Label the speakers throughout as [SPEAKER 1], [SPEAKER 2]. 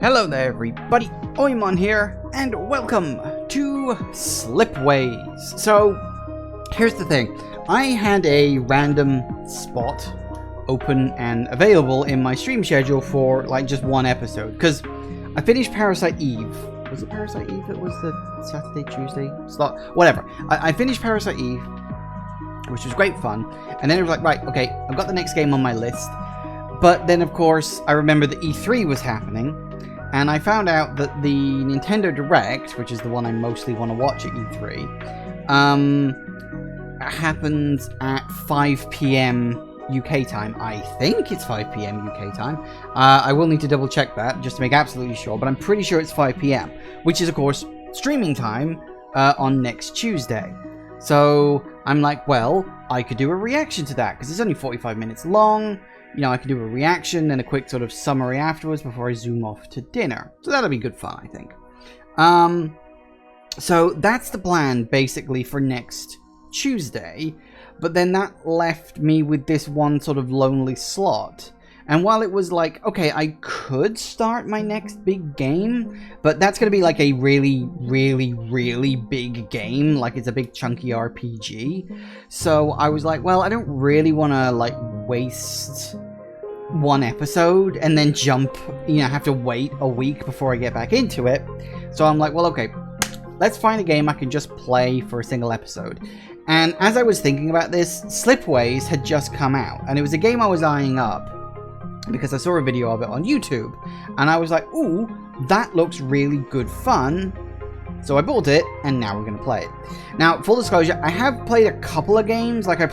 [SPEAKER 1] Hello there everybody, Oimon here, and welcome to Slipways. So, here's the thing. I had a random spot open and available in my stream schedule for like just one episode, because I finished Parasite Eve. Was it Parasite Eve that was the Saturday, Tuesday slot? Whatever. I finished Parasite Eve, which was great fun, and then it was like, right, okay, I've got the next game on my list. But then, of course, I remember that E3 was happening, and I found out that the Nintendo Direct, which is the one I mostly want to watch at E3, happens at 5 PM UK time. I think it's 5 PM UK time. I will need to double check that just to make absolutely sure, but I'm pretty sure it's 5 PM, which is, of course, streaming time on next Tuesday. So I'm like, well, I could do a reaction to that because it's only 45 minutes long. You know, I could do a reaction and a quick sort of summary afterwards before I zoom off to dinner. So that'll be good fun, I think. So that's the plan, basically, for next Tuesday. But then that left me with this one sort of lonely slot. And while it was like, okay, I could start my next big game, but that's going to be like a really, really, really big game. Like, it's a big chunky RPG. So I was like, well, I don't really want to, like, waste one episode and then jump, you know, have to wait a week before I get back into it. So I'm like, well, okay, let's find a game I can just play for a single episode. And as I was thinking about this, Slipways had just come out, and it was a game I was eyeing up because I saw a video of it on YouTube, and I was like, ooh, that looks really good fun. So I bought it, and now we're going to play it. Now, full disclosure, I have played a couple of games. Like, I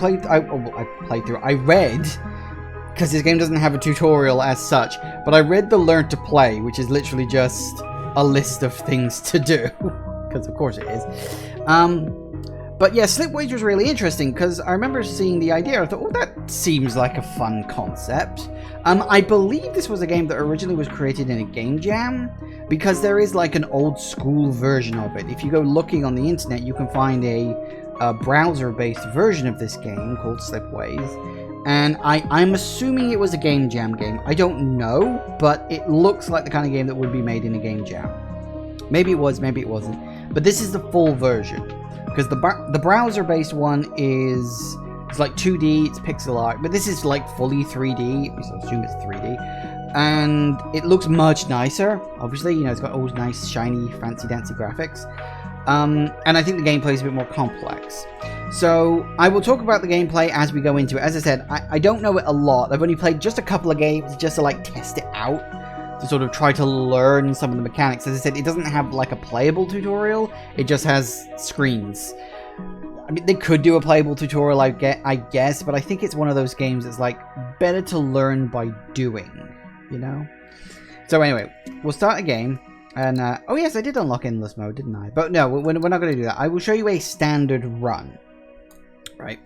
[SPEAKER 1] read, because this game doesn't have a tutorial as such, but I read the Learn to Play, which is literally just a list of things to do, because of course it is. But yeah, Slipways was really interesting, because I remember seeing the idea. I thought, oh, that seems like a fun concept. I believe this was a game that originally was created in a game jam, because there is like an old school version of it. If you go looking on the internet, you can find a browser-based version of this game called Slipways. And I'm assuming it was a game jam game. I don't know, but it looks like the kind of game that would be made in a game jam. Maybe it was, maybe it wasn't. But this is the full version. Because the browser-based one it's like 2D, it's pixel art, but this is like fully 3D. I assume it's 3D, and it looks much nicer. Obviously, you know, it's got all nice, shiny, fancy-dancy graphics, and I think the gameplay is a bit more complex. So I will talk about the gameplay as we go into it. As I said, I don't know it a lot. I've only played just a couple of games just to like test it out, to sort of try to learn some of the mechanics. As I said, it doesn't have like a playable tutorial, it just has screens. I mean, they could do a playable tutorial, I guess, but I think it's one of those games that's like better to learn by doing, you know? So anyway, we'll start a game, and oh yes, I did unlock endless mode, didn't I? But no, we're not going to do that. I will show you a standard run, right?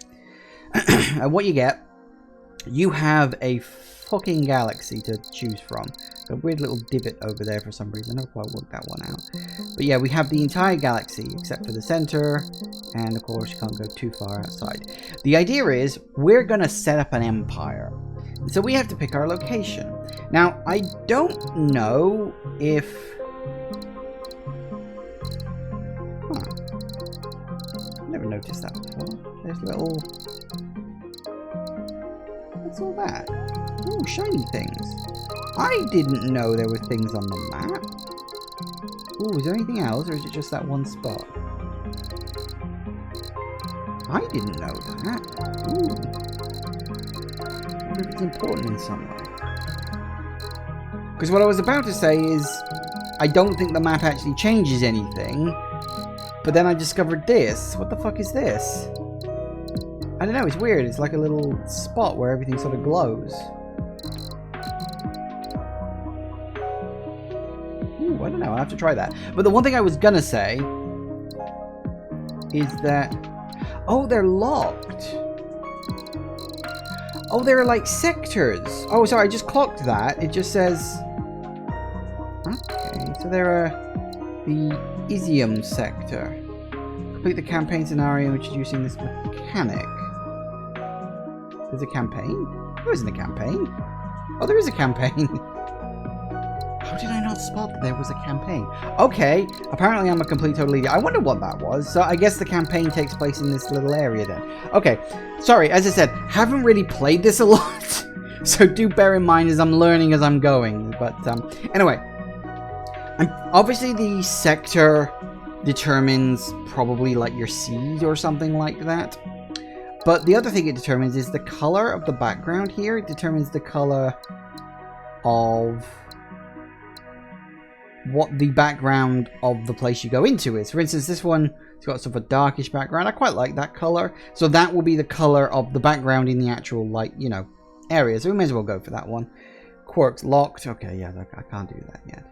[SPEAKER 1] And what you get, you have a fucking galaxy to choose from. A weird little divot over there for some reason. I never quite worked that one out. But yeah, we have the entire galaxy except for the center, and of course you can't go too far outside. The idea is we're gonna set up an empire, so we have to pick our location. Now, I don't know if never noticed that before. There's little, what's all that? Ooh, shiny things. I didn't know there were things on the map. Ooh, is there anything else, or is it just that one spot? I didn't know that. Ooh. I wonder if it's important in some way. Because what I was about to say is, I don't think the map actually changes anything. But then I discovered this. What the fuck is this? I don't know, it's weird. It's like a little spot where everything sort of glows. I don't know, I'll have to try that. But the one thing I was gonna say is that, oh, they're locked. Oh, they're like sectors. Oh, sorry, I just clocked that. It just says, okay, so they're the Isium sector. Complete the campaign scenario introducing this mechanic. There's a campaign? There isn't a campaign. Oh, there is a campaign. How did I not spot that there was a campaign? Okay, apparently I'm a complete total idiot. I wonder what that was. So I guess the campaign takes place in this little area then. Okay, sorry, as I said, haven't really played this a lot. So do bear in mind as I'm learning as I'm going. But anyway, obviously the sector determines probably like your seed or something like that. But the other thing it determines is the color of the background here. It determines the color of what the background of the place you go into is. For instance, this one has got sort of a darkish background. I quite like that color. So that will be the color of the background in the actual, like, you know, area. So we may as well go for that one. Quirks locked. Okay, yeah, I can't do that yet.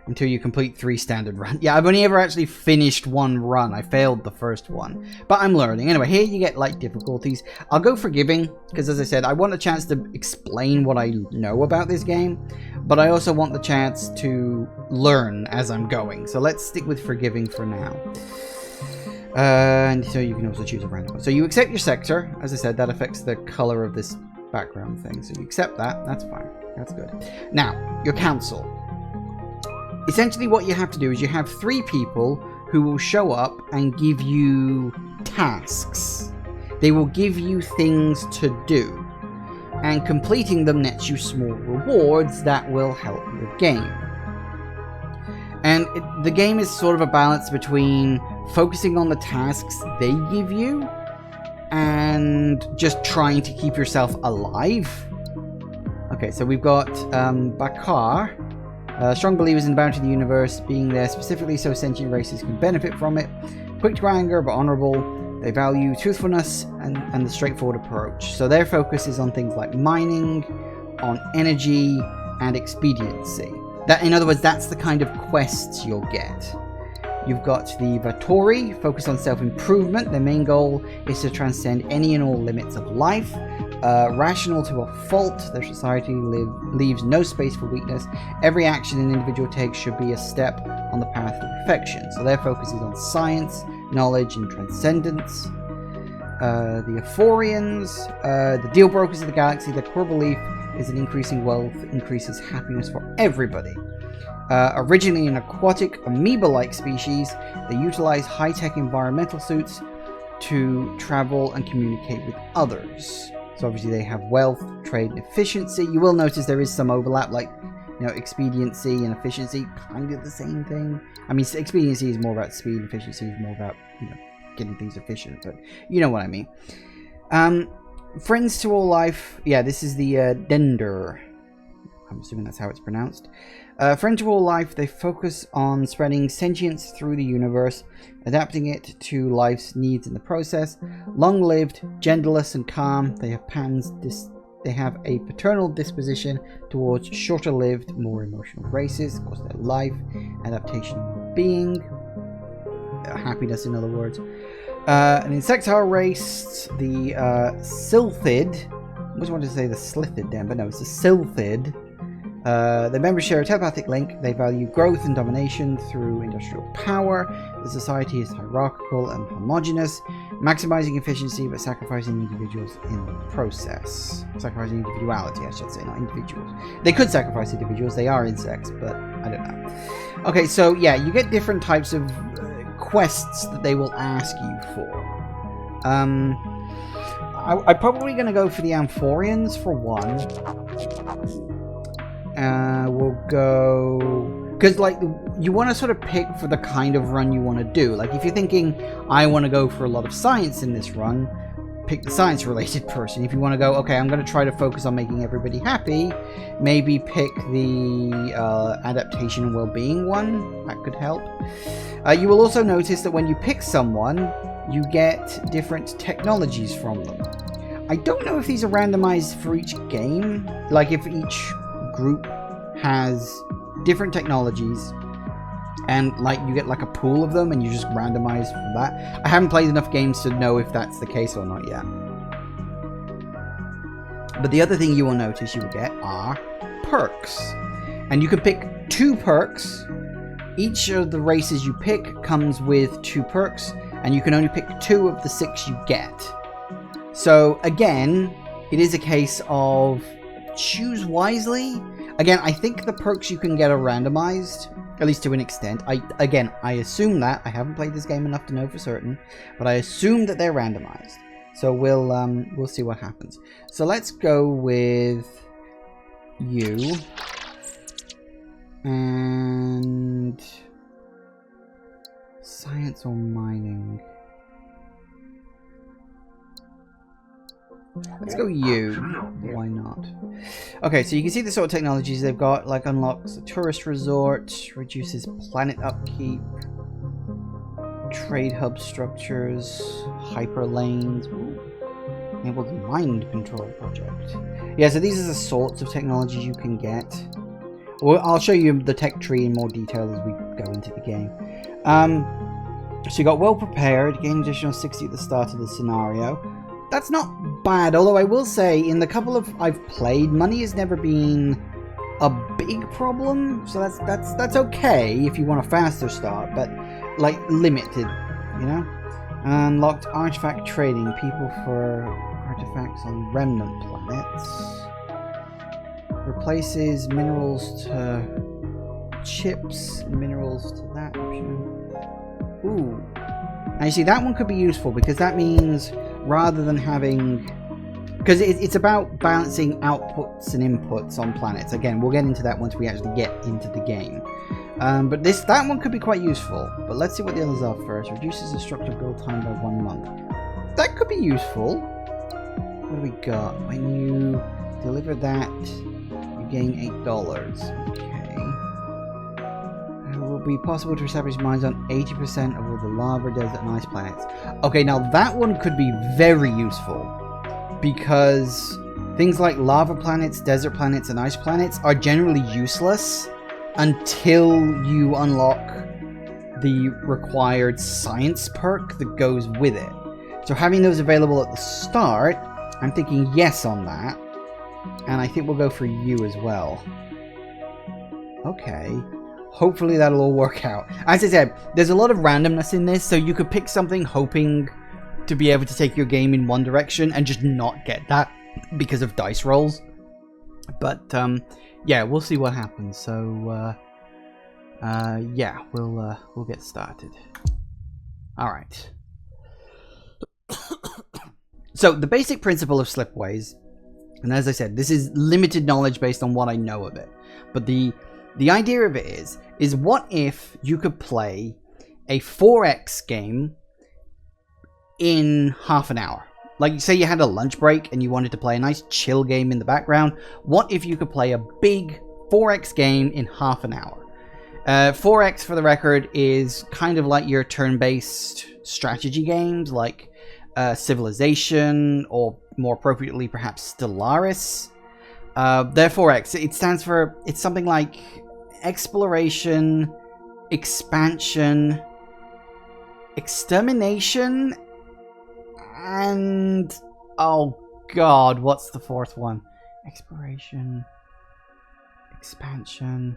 [SPEAKER 1] Until you complete 3 standard runs. Yeah, I've only ever actually finished 1 run. I failed the first one. But I'm learning. Anyway, here you get, like, difficulties. I'll go forgiving, because as I said, I want a chance to explain what I know about this game. But I also want the chance to learn as I'm going. So let's stick with forgiving for now. And so you can also choose a random one. So you accept your sector. As I said, that affects the color of this background thing. So you accept that. That's fine. That's good. Now, your council. Essentially what you have to do is you have 3 people who will show up and give you tasks. They will give you things to do. And completing them nets you small rewards that will help your game. And the game is sort of a balance between focusing on the tasks they give you and just trying to keep yourself alive. Okay, so we've got Bakar. Strong believers in the bounty of the universe, being there specifically so sentient races can benefit from it. Quick to anger, but honorable. They value truthfulness and the straightforward approach. So their focus is on things like mining, on energy, and expediency. That, in other words, that's the kind of quests you'll get. You've got the Vatori, focused on self-improvement. Their main goal is to transcend any and all limits of life. Rational to a fault, their society leaves no space for weakness. Every action an individual takes should be a step on the path to perfection. So their focus is on science, knowledge, and transcendence. The Euphorians, the deal brokers of the galaxy, their core belief is that increasing wealth increases happiness for everybody. Originally an aquatic, amoeba-like species, they utilize high-tech environmental suits to travel and communicate with others. So obviously they have wealth, trade, and efficiency. You will notice there is some overlap, like, you know, expediency and efficiency, kind of the same thing. I mean, expediency is more about speed, efficiency is more about, you know, getting things efficient, but you know what I mean. Friends to all life. Yeah, this is the Dender. I'm assuming that's how it's pronounced. Friends to all life, they focus on spreading sentience through the universe, adapting it to life's needs in the process. Long-lived, genderless, and calm, they have a paternal disposition towards shorter-lived, more emotional races. Of course, their life, adaptation, being, happiness, in other words. An insectile race, the Sylphid. I always wanted to say the Slithid then, but no, it's the Sylphid. The members share a telepathic link. They value growth and domination through industrial power. The society is hierarchical and homogeneous, maximizing efficiency but sacrificing individuals in the process. Sacrificing individuality, I should say, not individuals. They could sacrifice individuals. They are insects, but I don't know. Okay, so yeah, you get different types of quests that they will ask you for. I'm probably going to go for the Amphorians for one. We'll go... Because, like, you want to sort of pick for the kind of run you want to do. Like, if you're thinking, I want to go for a lot of science in this run, pick the science-related person. If you want to go, okay, I'm going to try to focus on making everybody happy, maybe pick the adaptation and well-being one. That could help. You will also notice that when you pick someone, you get different technologies from them. I don't know if these are randomized for each game. Like, if each group has different technologies and like you get like a pool of them and you just randomize from that. I haven't played enough games to know if that's the case or not yet. But the other thing you will notice you will get are perks. And you can pick 2 perks. Each of the races you pick comes with 2 perks, and you can only pick 2 of the 6 you get. So again, it is a case of choose wisely. Again, I think the perks you can get are randomized, at least to an extent. I assume that. I haven't played this game enough to know for certain, but I assume that they're randomized. So we'll see what happens. So let's go with you. And science or mining? Let's go you. Why not? Okay, so you can see the sort of technologies they've got, like unlocks a tourist resort, reduces planet upkeep, trade hub structures, hyper lanes, enables mind control project. Yeah, so these are the sorts of technologies you can get. Well, I'll show you the tech tree in more detail as we go into the game. So you got well prepared, gain additional 60 at the start of the scenario. That's not bad, although I will say, in the couple of I've played, money has never been a big problem, so that's okay if you want a faster start, but like limited, you know. Unlocked artifact trading, people for artifacts on remnant planets. Replaces minerals to chips, minerals to that option. Ooh. Now you see, that one could be useful because that means rather than having... Because it's about balancing outputs and inputs on planets. Again, we'll get into that once we actually get into the game. But that one could be quite useful. But let's see what the others are first. Reduces the structure build time by 1 month. That could be useful. What do we got? When you deliver that, you gain $8. Okay. It will be possible to establish mines on 80% of all the lava, desert, and ice planets. Okay, now that one could be very useful. Because things like lava planets, desert planets, and ice planets are generally useless until you unlock the required science perk that goes with it. So having those available at the start, I'm thinking yes on that. And I think we'll go for you as well. Okay. Hopefully that'll all work out. As I said, there's a lot of randomness in this, so you could pick something hoping to be able to take your game in one direction and just not get that because of dice rolls. But yeah, we'll see what happens. So yeah, we'll get started. All right. So the basic principle of Slipways, and as I said, this is limited knowledge based on what I know of it, but the idea of it is what if you could play a 4X game in half an hour? Like, say you had a lunch break and you wanted to play a nice chill game in the background. What if you could play a big 4X game in half an hour? 4X, for the record, is kind of like your turn-based strategy games, like Civilization, or more appropriately, perhaps Stellaris. They're 4X. It stands for, it's something like exploration, expansion, extermination, and oh god, what's the fourth one? Exploration, expansion.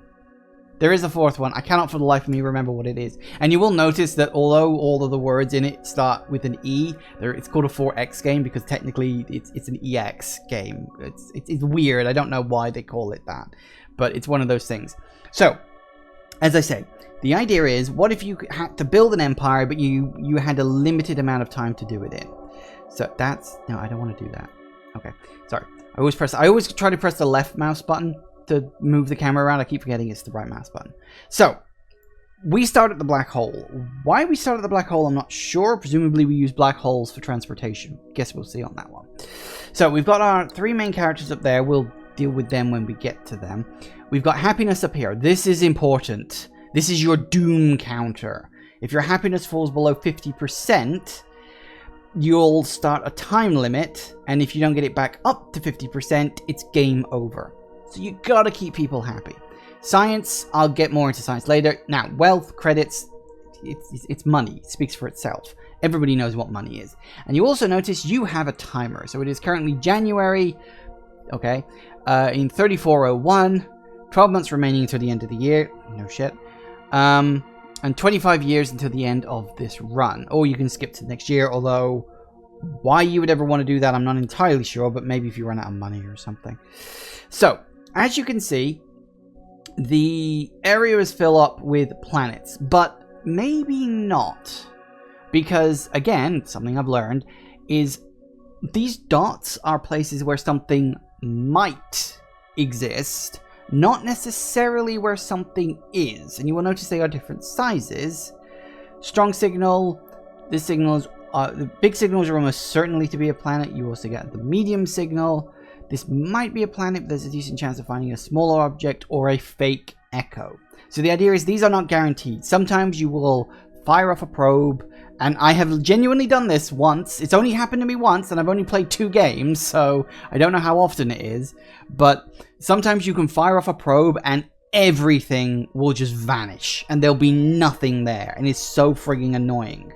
[SPEAKER 1] There is a fourth one. I cannot for the life of me remember what it is. And you will notice that although all of the words in it start with an E, it's called a 4X game because technically it's an EX game. It's weird. I don't know why they call it that, but it's one of those things. So, as I say, the idea is, what if you had to build an empire, but you had a limited amount of time to do it in? So that's... No, I don't want to do that. Okay, sorry. I always try to press the left mouse button to move the camera around. I keep forgetting it's the right mouse button. So, we start at the black hole. Why we start at the black hole, I'm not sure. Presumably we use black holes for transportation. Guess we'll see on that one. So, we've got our 3 main characters up there. We'll deal with them when we get to them. We've got happiness up here. This is important. This is your doom counter. If your happiness falls below 50%, you'll start a time limit, and if you don't get it back up to 50%, it's game over. So you gotta keep people happy. Science, I'll get more into science later. Now, wealth, credits, it's money. It speaks for itself. Everybody knows what money is. And you also notice you have a timer. So it is currently January, okay, in 3401, 12 months remaining until the end of the year. No shit. And 25 years until the end of this run. Or you can skip to next year, although why you would ever want to do that, I'm not entirely sure, but maybe if you run out of money or something. So, as you can see, the area is filled up with planets, but maybe not. Because, again, something I've learned is these dots are places where something might exist, not necessarily where something is. And you will notice they are different sizes. Strong signal, this signal is, the big signals are almost certainly to be a planet. You also get the medium signal. This might be a planet, but there's a decent chance of finding a smaller object or a fake echo. So the idea is these are not guaranteed. Sometimes you will fire off a probe, and I have genuinely done this once. It's only happened to me once, and I've only played 2 games, so I don't know how often it is. But sometimes you can fire off a probe, and everything will just vanish, and there'll be nothing there, and it's so frigging annoying.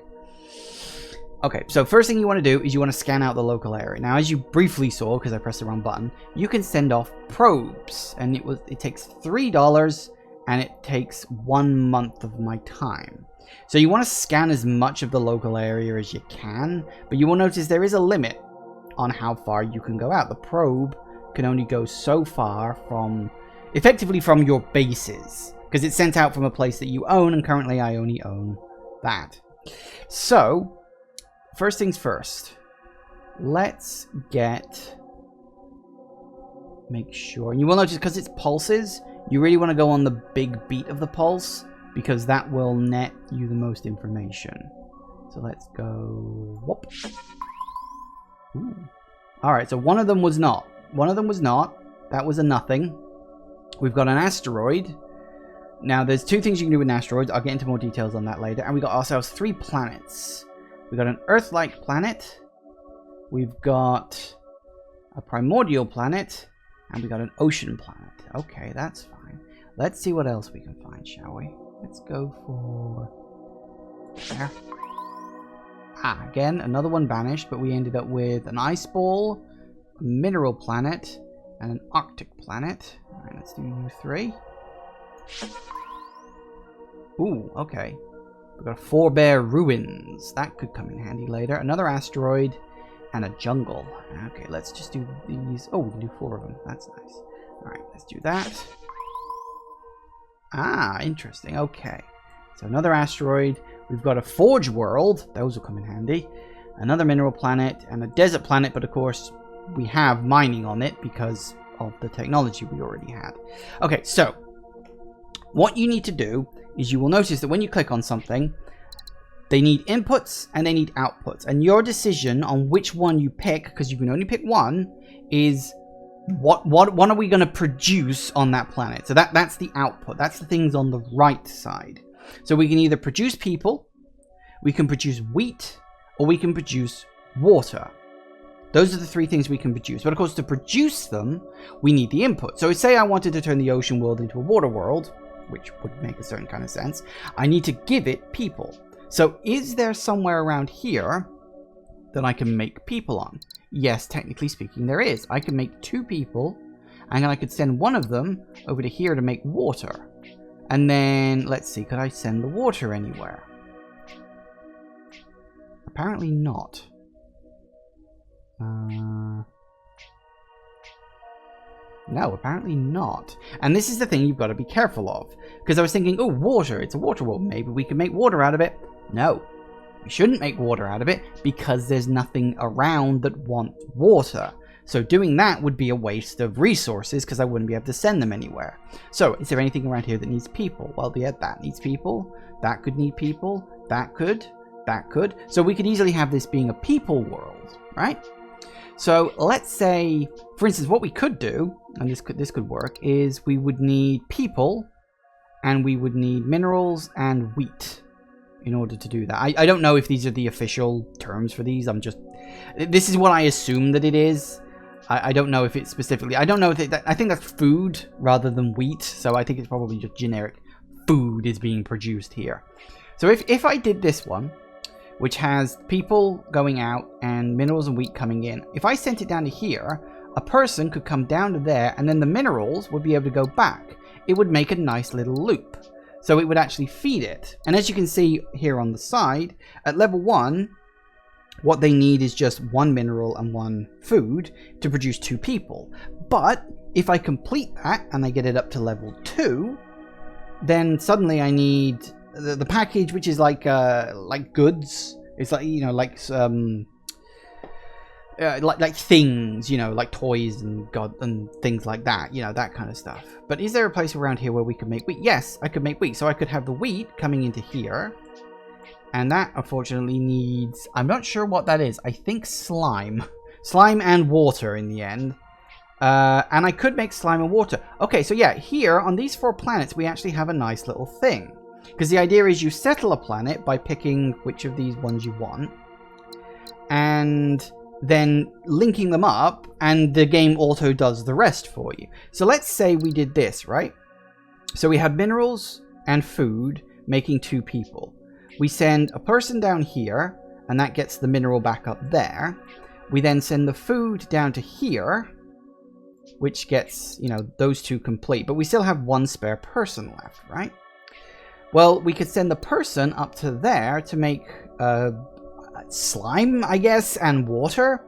[SPEAKER 1] Okay, so first thing you want to do is you want to scan out the local area. Now, as you briefly saw, because I pressed the wrong button, you can send off probes, and it takes $3, and it takes 1 month of my time. So you want to scan as much of the local area as you can, but you will notice there is a limit on how far you can go out. The probe can only go so far from, effectively from your bases, because it's sent out from a place that you own, and currently I only own that. So, first things first, let's make sure, and you will notice because it's pulses, you really want to go on the big beat of the pulse, because that will net you the most information. So let's go, whoop. Ooh. Alright, so one of them was not. That was a nothing. We've got an asteroid. Now, there's 2 things you can do with asteroids. I'll get into more details on that later. And we got ourselves 3 planets. We've got an Earth-like planet. We've got a primordial planet. And we got an ocean planet. Okay, that's fine. Let's see what else we can find, shall we? Let's go for there. Ah, again, another one vanished, but we ended up with an ice ball, a mineral planet, and an arctic planet. Alright, let's do you 3. Ooh, okay. We've got 4 bear ruins. That could come in handy later. Another asteroid, and a jungle. Okay, let's just do these. Oh, we can do 4 of them. That's nice. Alright, let's do that. Ah, interesting. Okay. So another asteroid. We've got a forge world. Those will come in handy. Another mineral planet and a desert planet, but of course we have mining on it because of the technology we already had. Okay, so what you need to do is you will notice that when you click on something, they need inputs and they need outputs. And your decision on which one you pick, because you can only pick one, is what are we going to produce on that planet. So that's the output. That's the things on the right side. So we can either produce people, we can produce wheat, or we can produce water. Those are the 3 things we can produce. But of course, to produce them, we need the input. So say I wanted to turn the ocean world into a water world, which would make a certain kind of sense. I need to give it people. So is there somewhere around here that I can make people on? Yes, technically speaking, there is. I can make 2 people, and then I could send one of them over to here to make water. And then, let's see, could I send the water anywhere? Apparently not. No, apparently not. And this is the thing you've got to be careful of. Because I was thinking, oh, water, it's a water world. Maybe we can make water out of it. No. We shouldn't make water out of it because there's nothing around that wants water. So doing that would be a waste of resources because I wouldn't be able to send them anywhere. So is there anything around here that needs people? Well, yeah, that needs people. That could need people. That could. That could. So we could easily have this being a people world, right? So let's say, for instance, what we could do, and this could work, is we would need people and we would need minerals and wheat in order to do that. I don't know if these are the official terms for these. This is what I assume that it is. I don't know if it's specifically, I don't know if I think that's food rather than wheat. So I think it's probably just generic food is being produced here. So if I did this one, which has people going out and minerals and wheat coming in, if I sent it down to here, a person could come down to there and then the minerals would be able to go back. It would make a nice little loop. So it would actually feed it. And as you can see here on the side, at level 1, what they need is just 1 mineral and 1 food to produce 2 people. But if I complete that and I get it up to level 2, then suddenly I need the package, which is like goods. It's like, you know, like things, you know, like toys and things like that, you know, that kind of stuff. But is there a place around here where we could make wheat? Yes, I could make wheat. So I could have the wheat coming into here. And that, unfortunately, needs... I'm not sure what that is. I think slime. Slime and water in the end. And I could make slime and water. Okay, so yeah, here on these 4 planets, we actually have a nice little thing. Because the idea is you settle a planet by picking which of these ones you want. And then linking them up, and the game auto does the rest for you. So let's say we did this, right? So we had minerals and food making 2 people. We send a person down here, and that gets the mineral back up there. We then send the food down to here, which gets, you know, those 2 complete. But we still have 1 spare person left, right? Well, we could send the person up to there to make slime, I guess, and water,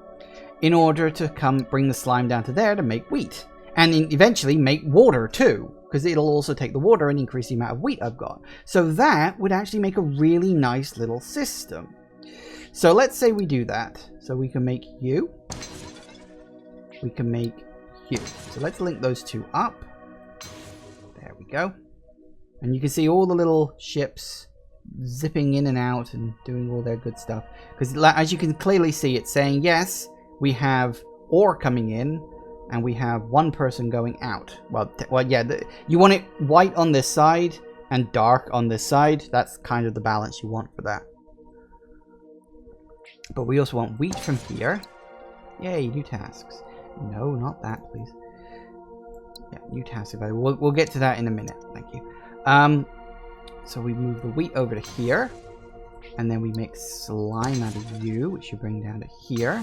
[SPEAKER 1] in order to come bring the slime down to there to make wheat. And eventually make water too, because it'll also take the water and increase the amount of wheat I've got. So that would actually make a really nice little system. So let's say we do that. So we can make you. We can make you. So let's link those 2 up. There we go. And you can see all the little ships zipping in and out and doing all their good stuff. Because as you can clearly see, it's saying, yes, we have ore coming in. And we have 1 person going out. Well, yeah, you want it white on this side and dark on this side. That's kind of the balance you want for that. But we also want wheat from here. Yay, new tasks. No, not that, please. Yeah, new tasks. We'll get to that in a minute. Thank you. So we move the wheat over to here. And then we make slime out of you, which you bring down to here.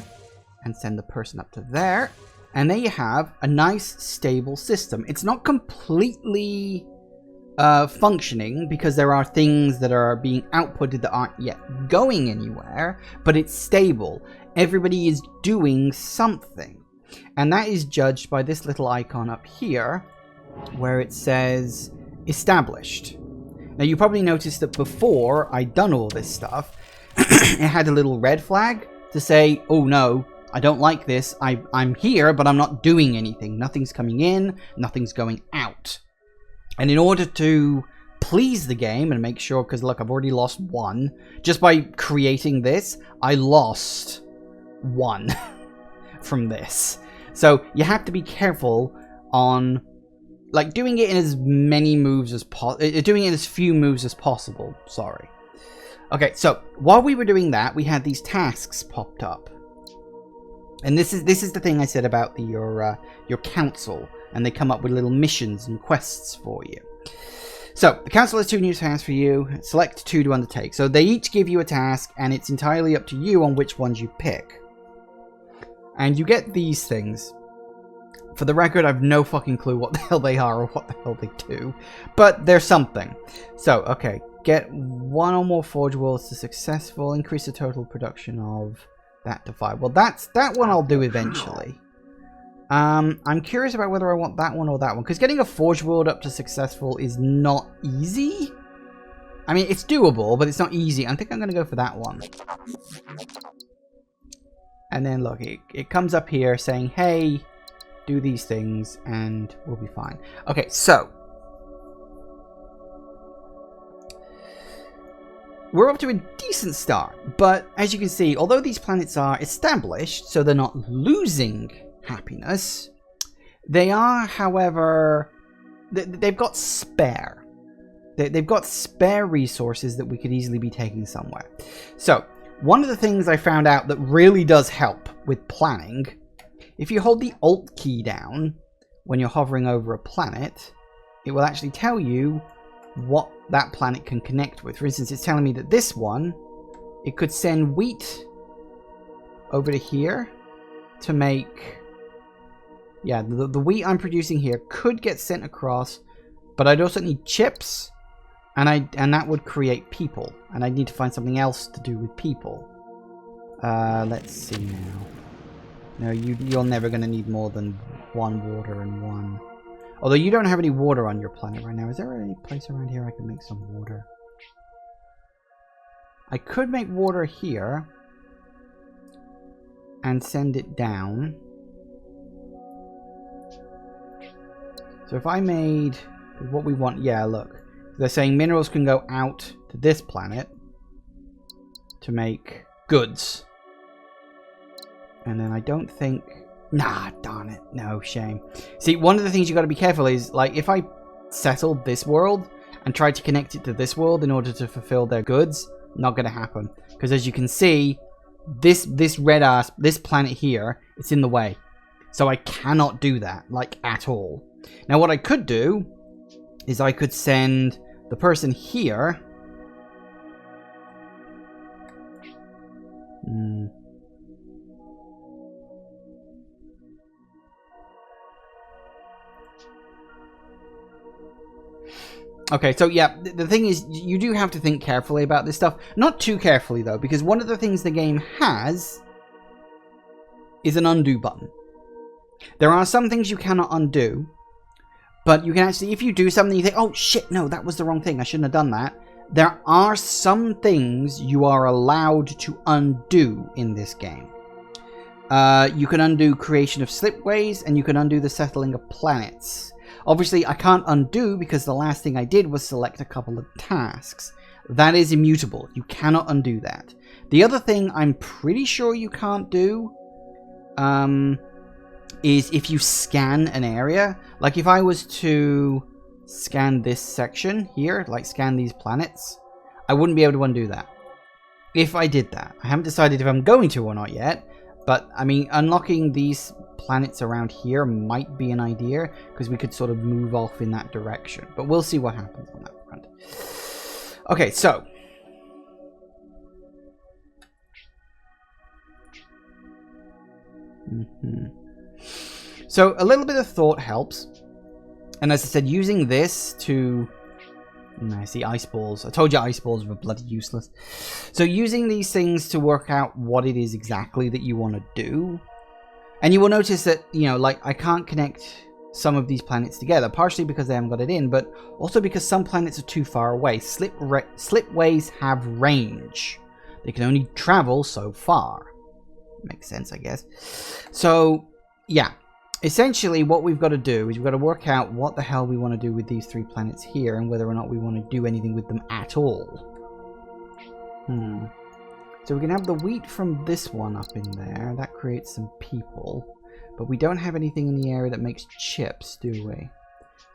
[SPEAKER 1] And send the person up to there. And there you have a nice, stable system. It's not completely functioning because there are things that are being outputted that aren't yet going anywhere, but it's stable. Everybody is doing something. And that is judged by this little icon up here, where it says established. Now, you probably noticed that before I'd done all this stuff, it had a little red flag to say, oh no, I don't like this. I'm here, but I'm not doing anything. Nothing's coming in, nothing's going out. And in order to please the game and make sure, because look, I've already lost 1. Just by creating this, I lost 1 from this. So you have to be careful on, like, doing it in as many moves as doing it in as few moves as possible. Sorry. Okay, so while we were doing that, we had these tasks popped up. And this is the thing I said about your council, and they come up with little missions and quests for you. So the council has 2 new tasks for you. Select 2 to undertake. So they each give you a task, and it's entirely up to you on which ones you pick. And you get these things. For the record, I've no fucking clue what the hell they are or what the hell they do, but they're something. So okay, get 1 or more forge worlds to successful. Increase the total production of that to 5. Well, that one I'll do eventually. I'm curious about whether I want that one or that one, because getting a forge world up to successful is not easy. I mean, it's doable, but it's not easy. I think I'm going to go for that one. And then look, it comes up here saying, hey, do these things and we'll be fine. Okay, so we're up to a decent start, but as you can see, although these planets are established, so they're not losing happiness, they are, however, they've got spare. They've got spare resources that we could easily be taking somewhere. So, one of the things I found out that really does help with planning, if you hold the Alt key down when you're hovering over a planet, it will actually tell you what that planet can connect with. For instance, it's telling me that this one, it could send wheat over to here to make... Yeah, the wheat I'm producing here could get sent across, but I'd also need chips, and that would create people, and I'd need to find something else to do with people. Let's see now. No, you're never going to need more than one water and one. Although you don't have any water on your planet right now. Is there any place around here I can make some water? I could make water here and send it down. So if I made what we want, yeah, look. They're saying minerals can go out to this planet to make goods. And then I don't think... Nah, darn it. No, shame. See, one of the things you got to be careful is, like, if I settled this world and tried to connect it to this world in order to fulfill their goods, not going to happen. Because as you can see, this red ass, this planet here, it's in the way. So I cannot do that, like, at all. Now, what I could do is I could send the person here. Okay, so yeah, the thing is, you do have to think carefully about this stuff. Not too carefully, though, because one of the things the game has is an undo button. There are some things you cannot undo, but you can actually, if you do something, you think, oh shit, no, that was the wrong thing, I shouldn't have done that. There are some things you are allowed to undo in this game. You can undo creation of slipways, and you can undo the settling of planets. Obviously, I can't undo because the last thing I did was select a couple of tasks. That is immutable. You cannot undo that. The other thing I'm pretty sure you can't do is if you scan an area. Like if I was to scan this section here, like scan these planets, I wouldn't be able to undo that. If I did that. I haven't decided if I'm going to or not yet. But, I mean, unlocking these planets around here might be an idea, because we could sort of move off in that direction. But we'll see what happens on that front. Okay, so. So, a little bit of thought helps. And as I said, using this to... I see ice balls. I told you ice balls were bloody useless. So using these things to work out what it is exactly that you want to do. And you will notice that, you know, like I can't connect some of these planets together. Partially because they haven't got it in, but also because some planets are too far away. Slipways have range. They can only travel so far. Makes sense, I guess. So, yeah. Essentially, what we've got to do is we've got to work out what the hell we want to do with these 3 planets here and whether or not we want to do anything with them at all. So we can have the wheat from this one up in there. That creates some people. But we don't have anything in the area that makes chips, do we?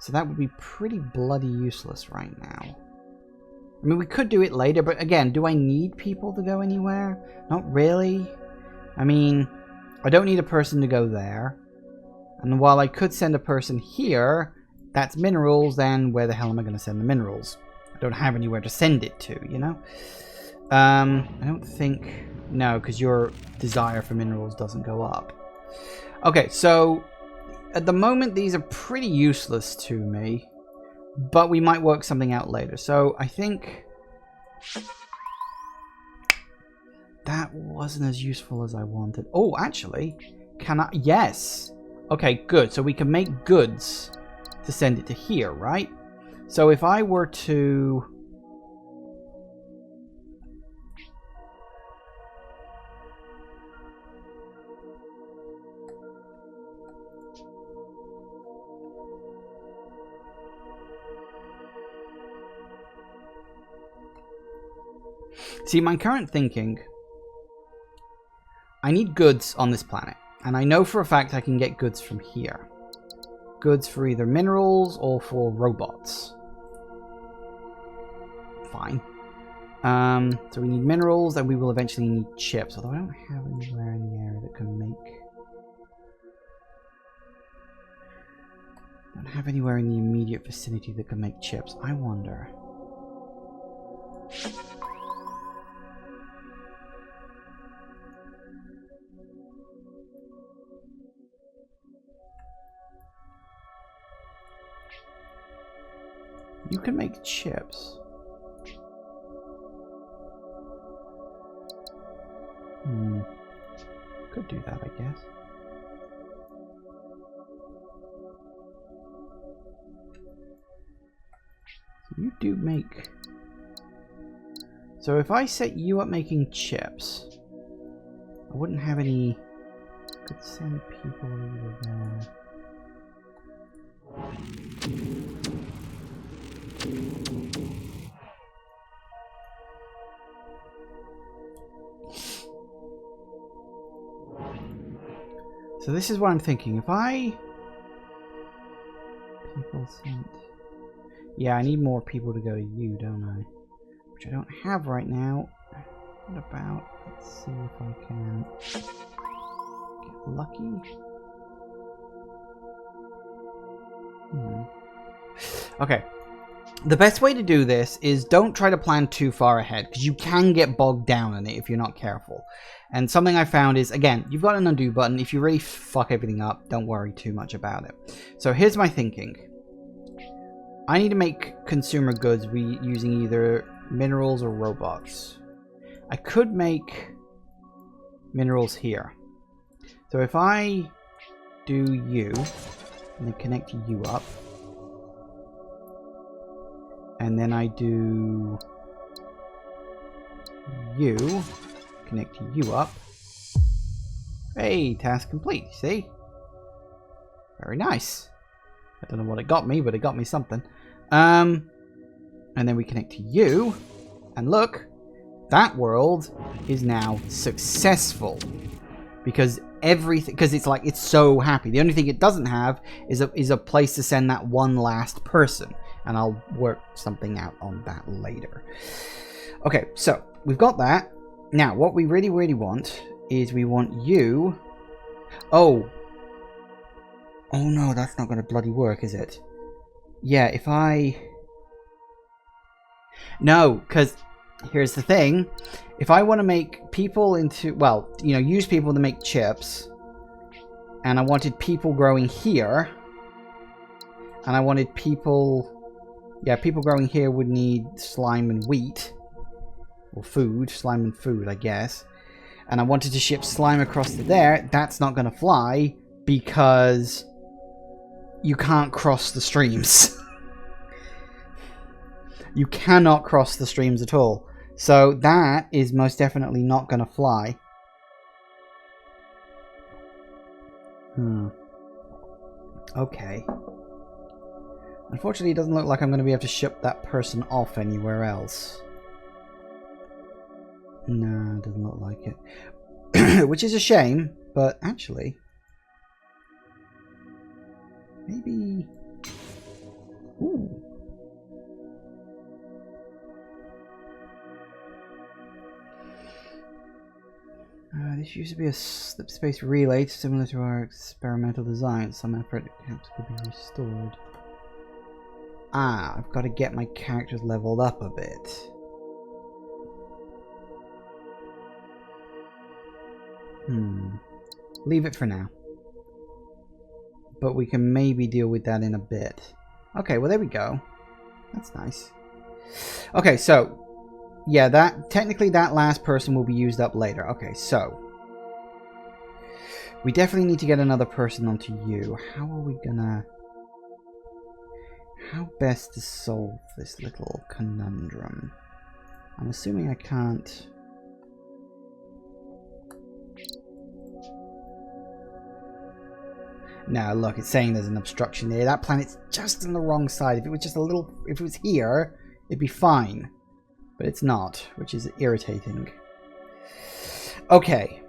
[SPEAKER 1] So that would be pretty bloody useless right now. I mean, we could do it later, but again, do I need people to go anywhere? Not really. I mean, I don't need a person to go there. And while I could send a person here, that's minerals, then where the hell am I going to send the minerals? I don't have anywhere to send it to, you know? I don't think... No, because your desire for minerals doesn't go up. Okay, so at the moment these are pretty useless to me, but we might work something out later. So I think... that wasn't as useful as I wanted. Oh, actually, can I... Yes! Okay, good. So we can make goods to send it to here, right? So if I were to... See, my current thinking... I need goods on this planet. And I know for a fact I can get goods from here. Goods for either minerals or for robots. Fine. So we need minerals, and we will eventually need chips. Although I don't have anywhere in the area that can make... I don't have anywhere in the immediate vicinity that can make chips. I wonder... You can make chips. Could do that, I guess. So you do make... So if I set you up making chips, I wouldn't have any... Could send people over there. So this is what I'm thinking. If I... People sent... Yeah, I need more people to go to you, don't I? Which I don't have right now. What about... Let's see if I can... Get lucky? Okay. The best way to do this is don't try to plan too far ahead, because you can get bogged down in it if you're not careful. And something I found is, again, you've got an undo button. If you really fuck everything up, don't worry too much about it. So here's my thinking. I need to make consumer goods using either minerals or robots. I could make minerals here. So if I do you, and then connect you up, and then I do you, connect you up. Hey, task complete, see? Very nice. I don't know what it got me, but it got me something. And then we connect to you, and look, that world is now successful. Because everything, because it's like, it's so happy. The only thing it doesn't have is a place to send that one last person. And I'll work something out on that later. Okay, so we've got that. Now, what we really, really want is we want you... Oh. Oh no, that's not going to bloody work, is it? Yeah, if I... No, because here's the thing. If I want to make people into... Well, you know, use people to make chips. And I wanted people growing here. And I wanted people... Yeah, people growing here would need slime and wheat. Or food. Slime and food, I guess. And I wanted to ship slime across to there. That's not going to fly because you can't cross the streams. You cannot cross the streams at all. So that is most definitely not going to fly. Okay. Unfortunately, it doesn't look like I'm going to be able to ship that person off anywhere else. No, it doesn't look like it. Which is a shame, but actually... Maybe... Ooh. This used to be a slipspace relay similar to our experimental design. Some effort perhaps could be restored. Ah, I've got to get my characters leveled up a bit. Leave it for now. But we can maybe deal with that in a bit. Okay, well there we go. That's nice. Okay, so... Yeah, technically that last person will be used up later. Okay, so... We definitely need to get another person onto you. How are we gonna... How best to solve this little conundrum? I'm assuming I can't... No, look, it's saying there's an obstruction there. That planet's just on the wrong side. If it was just a little... If it was here, it'd be fine. But it's not, which is irritating. Okay.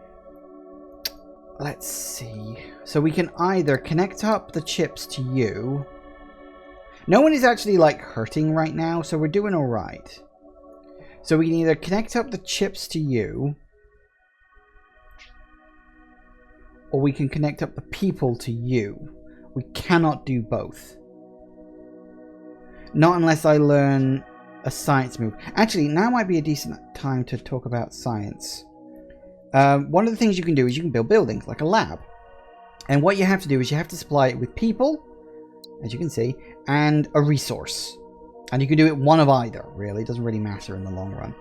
[SPEAKER 1] Let's see. So we can either connect up the chips to you. No one is actually, like, hurting right now, so we're doing alright. So we can either connect up the chips to you, or we can connect up the people to you. We cannot do both. Not unless I learn a science move. Actually, now might be a decent time to talk about science. One of the things you can do is you can build buildings, like a lab. And what you have to do is you have to supply it with people, as you can see, and a resource. And you can do it one of either, really. It doesn't really matter in the long run.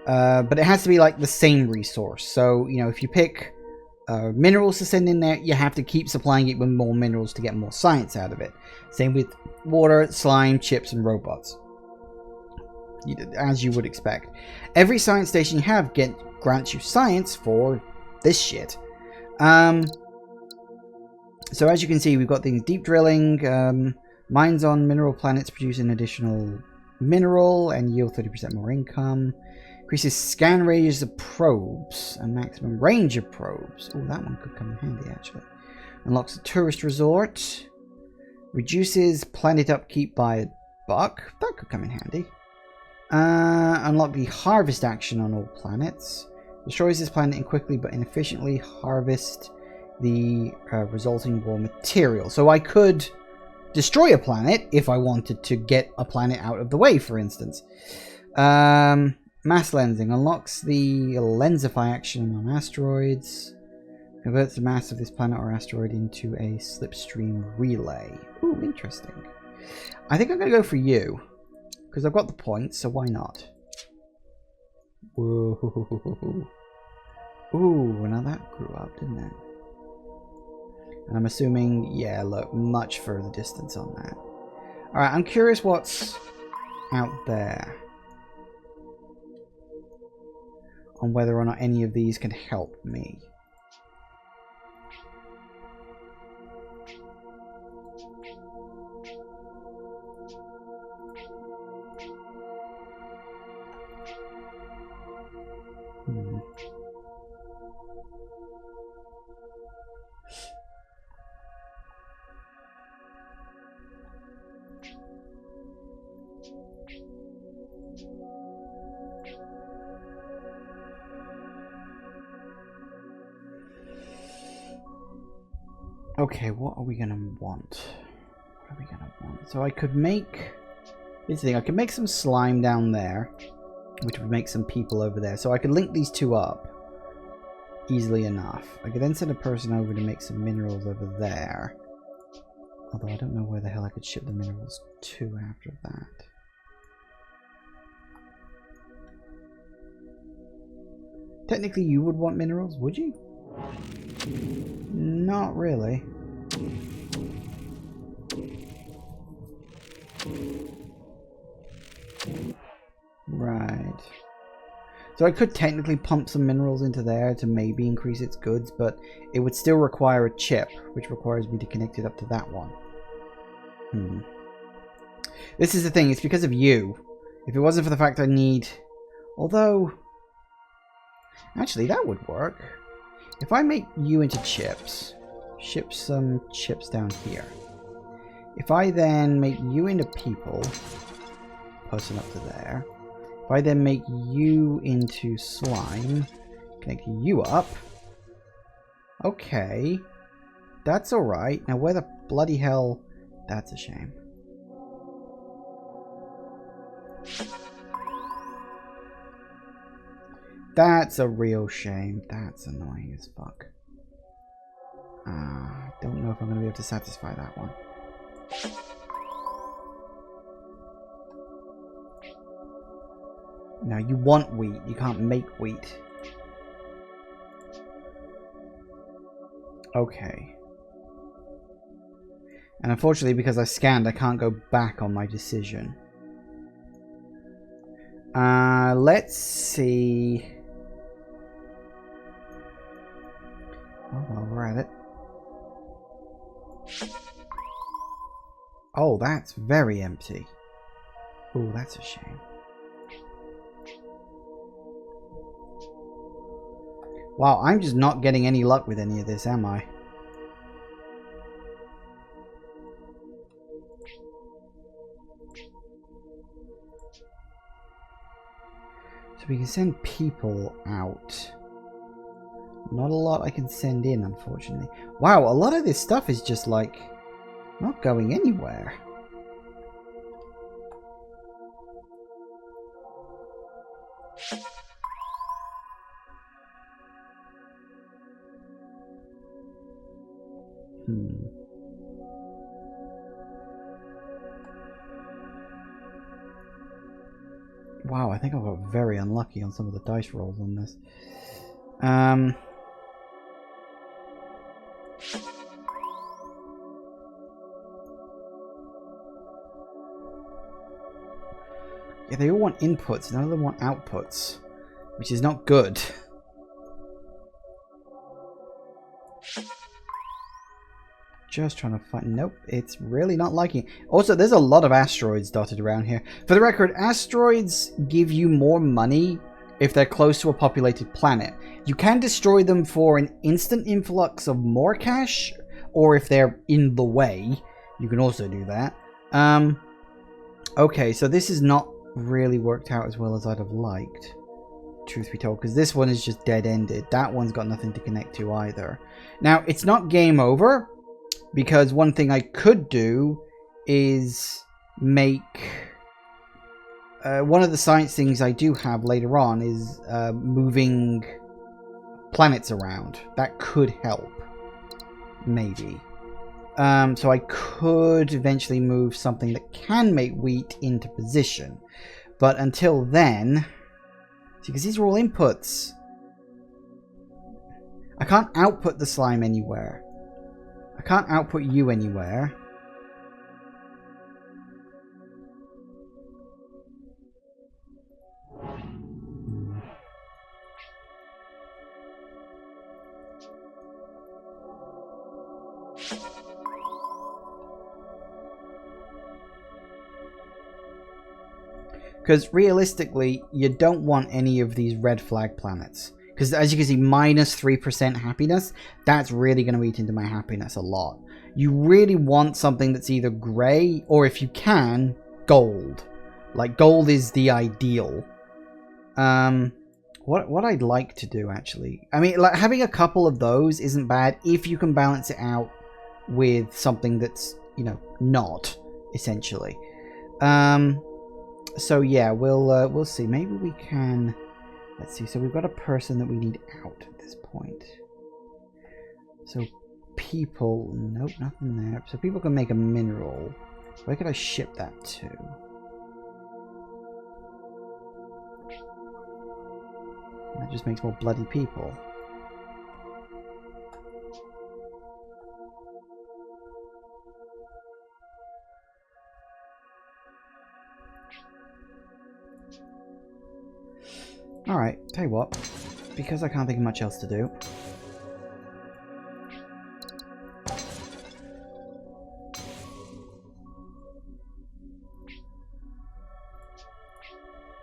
[SPEAKER 1] But it has to be like the same resource. So, you know, if you pick minerals to send in there, you have to keep supplying it with more minerals to get more science out of it. Same with water, slime, chips, and robots. As you would expect. Every science station you have grants you science for this shit. So as you can see, we've got things deep drilling, mines on mineral planets produce an additional mineral and yield 30% more income. Increases scan radius of probes and maximum range of probes. Oh, that one could come in handy actually. Unlocks a tourist resort. Reduces planet upkeep by $1. That could come in handy. Unlock the harvest action on all planets. Destroys this planet and quickly but inefficiently harvest the resulting raw material. So I could destroy a planet if I wanted to get a planet out of the way, for instance. Mass lensing unlocks the lensify action on asteroids. Converts the mass of this planet or asteroid into a slipstream relay. Ooh, interesting. I think I'm going to go for you. Because I've got the points, so why not? Whoa. Ooh, now that grew up, didn't it? And I'm assuming, yeah, look, much further distance on that. Alright, I'm curious what's out there. On whether or not any of these can help me. Okay, what are we gonna want? What are we gonna want? So I could make... Here's the thing, I could make some slime down there, which would make some people over there. So I could link these two up easily enough. I could then send a person over to make some minerals over there. Although I don't know where the hell I could ship the minerals to after that. Technically you would want minerals, would you? Not really. Right. So I could technically pump some minerals into there to maybe increase its goods, but it would still require a chip, which requires me to connect it up to that one. This is the thing, it's because of you. If it wasn't for the fact I need... Although... Actually, that would work. If I make you into chips, ship some chips down here. If I then make you into people, posting up to there. If I then make you into slime, connect you up. Okay. That's alright. Now where the bloody hell... That's a shame. That's a real shame. That's annoying as fuck. Don't know if I'm going to be able to satisfy that one. Now you want wheat. You can't make wheat. Okay. And unfortunately, because I scanned, I can't go back on my decision. Let's see... Oh, well, we're at it. Oh, that's very empty. Oh, that's a shame. Wow, I'm just not getting any luck with any of this, am I? So we can send people out. Not a lot I can send in, unfortunately. Wow, a lot of this stuff is just like not going anywhere. Wow, I think I got very unlucky on some of the dice rolls on this. Yeah, they all want inputs, none of them want outputs, which is not good. Just trying to find... Nope, it's really not liking it. Also, there's a lot of asteroids dotted around here. For the record, asteroids give you more money if they're close to a populated planet. You can destroy them for an instant influx of more cash, or if they're in the way, you can also do that. Okay, so this has not really worked out as well as I'd have liked, truth be told, because this one is just dead-ended. That one's got nothing to connect to either. Now, it's not game over, because one thing I could do is make... one of the science things I do have later on is moving planets around. That could help. Maybe. So I could eventually move something that can make wheat into position. But until then... See, because these are all inputs. I can't output the slime anywhere. I can't output you anywhere. Because realistically, you don't want any of these red flag planets. Because as you can see, minus 3% happiness, that's really going to eat into my happiness a lot. You really want something that's either grey, or if you can, gold. Like, gold is the ideal. What I'd like to do, actually... I mean, like, having a couple of those isn't bad if you can balance it out with something that's, you know, not, essentially. So yeah, we'll see. Maybe we can... Let's see. So we've got a person that we need out at this point. So people... Nope, nothing there. So people can make a mineral. Where could I ship that to? That just makes more bloody people. Alright, tell you what, because I can't think of much else to do.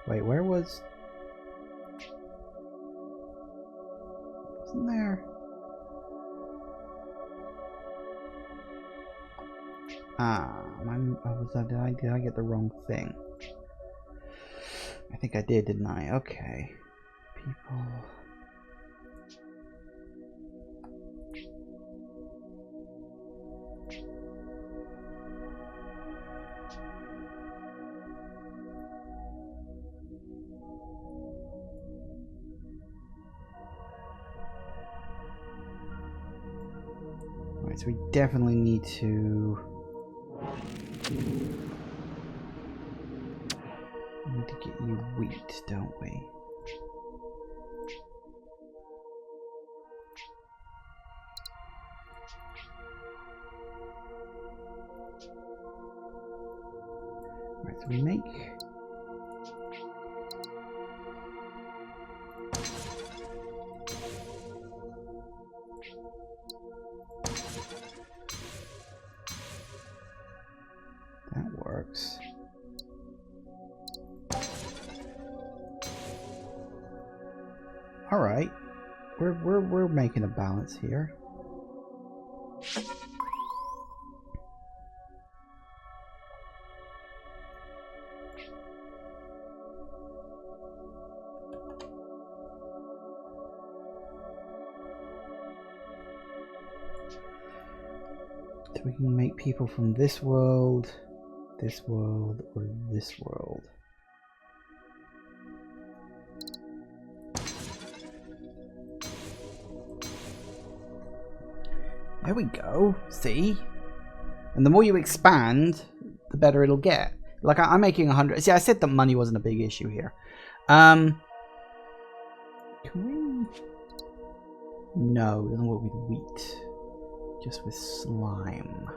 [SPEAKER 1] Wait, where was... Wasn't there... did I get the wrong thing? I think I did, didn't I? Okay. People... Right, so we definitely need to... We need to get you wheat, don't we? Right, so we make... That works. All right, we're making a balance here. So we can make people from this world, or this world. There we go, see? And the more you expand, the better it'll get. Like, I'm making 100. See, I said that money wasn't a big issue here. Can we... No, it doesn't work with wheat. Just with slime.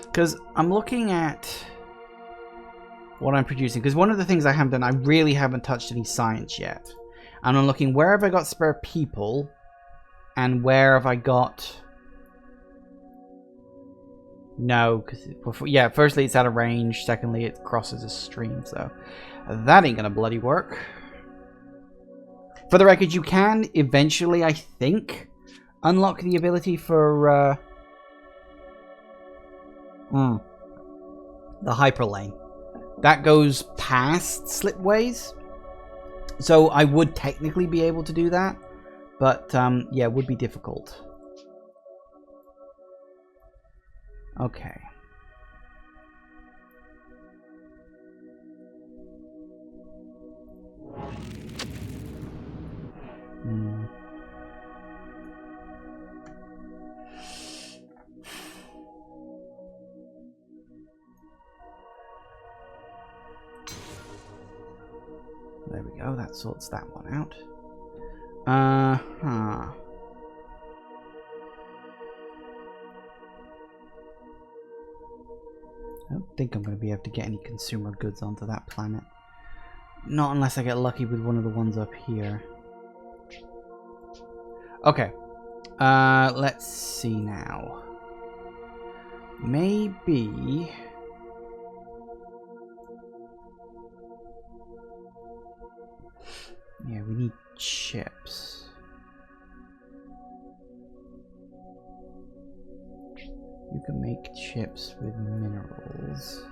[SPEAKER 1] Because I'm looking at what I'm producing. Because one of the things I haven't done, I really haven't touched any science yet. And I'm looking, where have I got spare people? And where have I got... No, because, yeah, firstly it's out of range. Secondly, it crosses a stream. So that ain't gonna bloody work. For the record, you can eventually, I think, unlock the ability for the hyperlane. That goes past Slipways. So I would technically be able to do that. But, yeah, it would be difficult. Okay. There we go, that sorts that one out. I don't think I'm going to be able to get any consumer goods onto that planet. Not unless I get lucky with one of the ones up here. Okay. Let's see now. Maybe... Yeah, we need chips. You can make chips with minerals.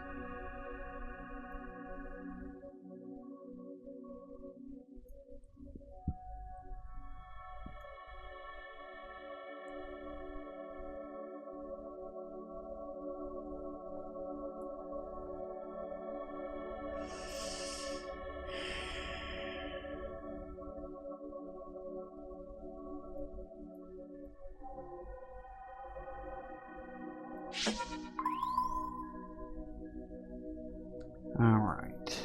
[SPEAKER 1] Alright.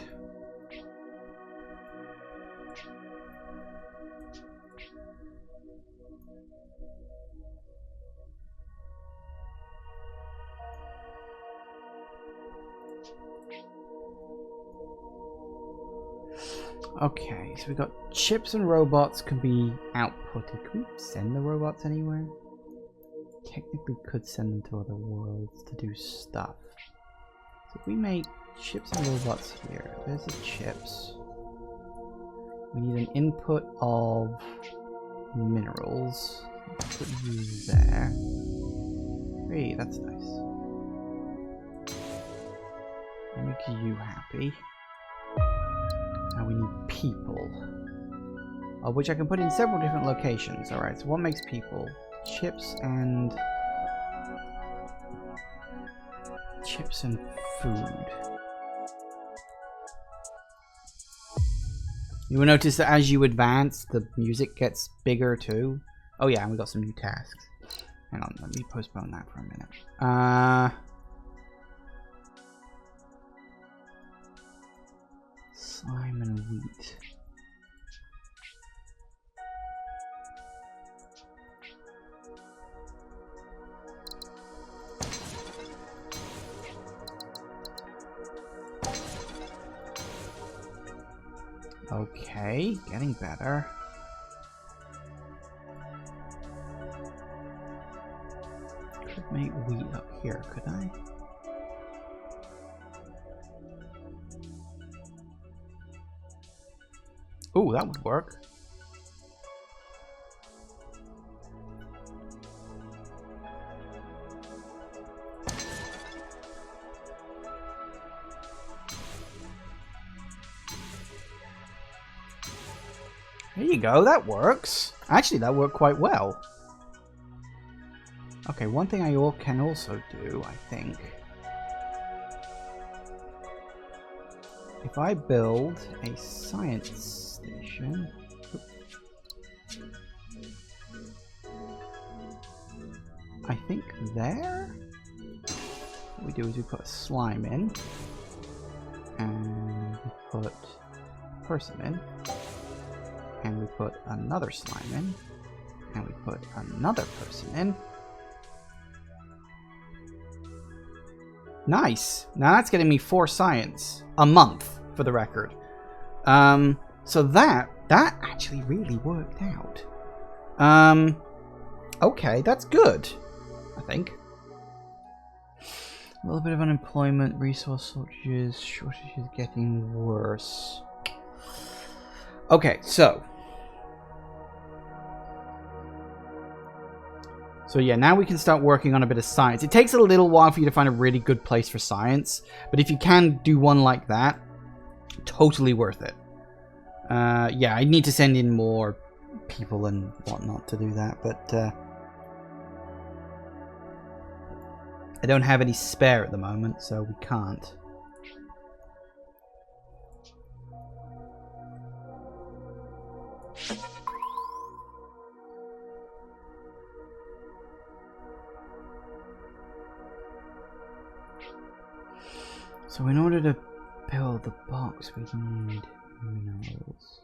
[SPEAKER 1] Okay, so we got chips and robots can be outputted. Can we send the robots anywhere? Technically could send them to other worlds to do stuff. So if we make chips and robots here, there's the chips. We need an input of minerals. Put you there. Hey, that's nice. That makes you happy. Now we need people. Which I can put in several different locations. Alright, so what makes people? Chips and food. You will notice that as you advance, the music gets bigger too. Oh yeah, and we got some new tasks. Hang on, let me postpone that for a minute. Slime and wheat. Okay, getting better. Could make wheat up here, could I? Ooh, that would work. There you go, that works. Actually, that worked quite well. Okay, one thing I can also do, I think. if I build a science station... I think there? What we do is we put a slime in. And we put a person in. And we put another slime in. And we put another person in. Nice. Now that's getting me 4 science a month, for the record. So that actually really worked out. Okay, that's good, I think. A little bit of unemployment, resource shortages getting worse. Okay, so yeah, now we can start working on a bit of science. It takes a little while for you to find a really good place for science, but if you can do one like that, totally worth it. Yeah, I need to send in more people and whatnot to do that, but I don't have any spare at the moment, so we can't. So in order to build the box, we need minerals.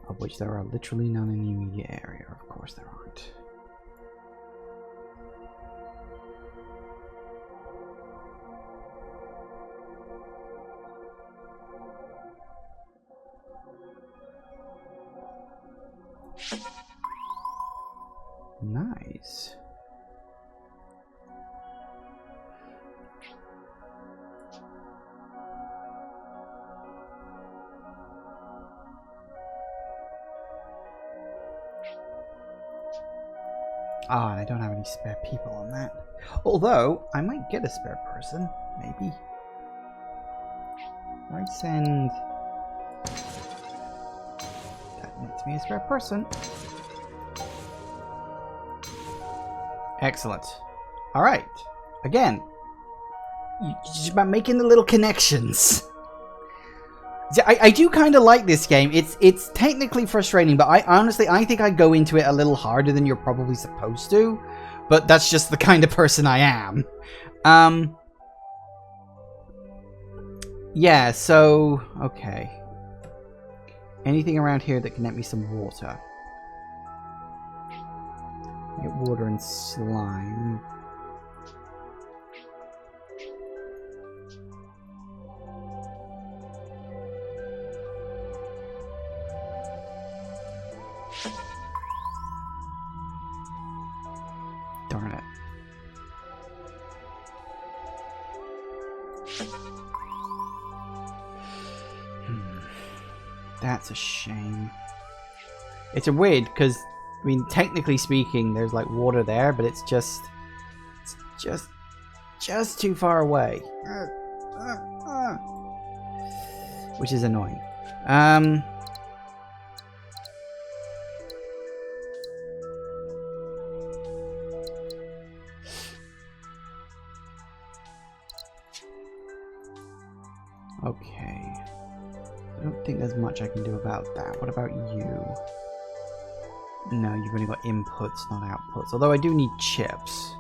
[SPEAKER 1] Of which there are literally none in the immediate area. Of course there aren't. Nice. Ah, and I don't have any spare people on that. Although, I might get a spare person, maybe. I send... That makes me a spare person. Excellent. Alright. Again. It's just about making the little connections. I do kind of like this game. It's technically frustrating, but I think I go into it a little harder than you're probably supposed to. But that's just the kind of person I am. Yeah, so... Okay. Anything around here that can net me some water? Get water and slime. Darn it. That's a shame. It's a weird, because, I mean, technically speaking, there's like water there, but it's just too far away. Which is annoying. Okay. I don't think there's much I can do about that. What about you? No, you've only got inputs, not outputs. Although I do need chips.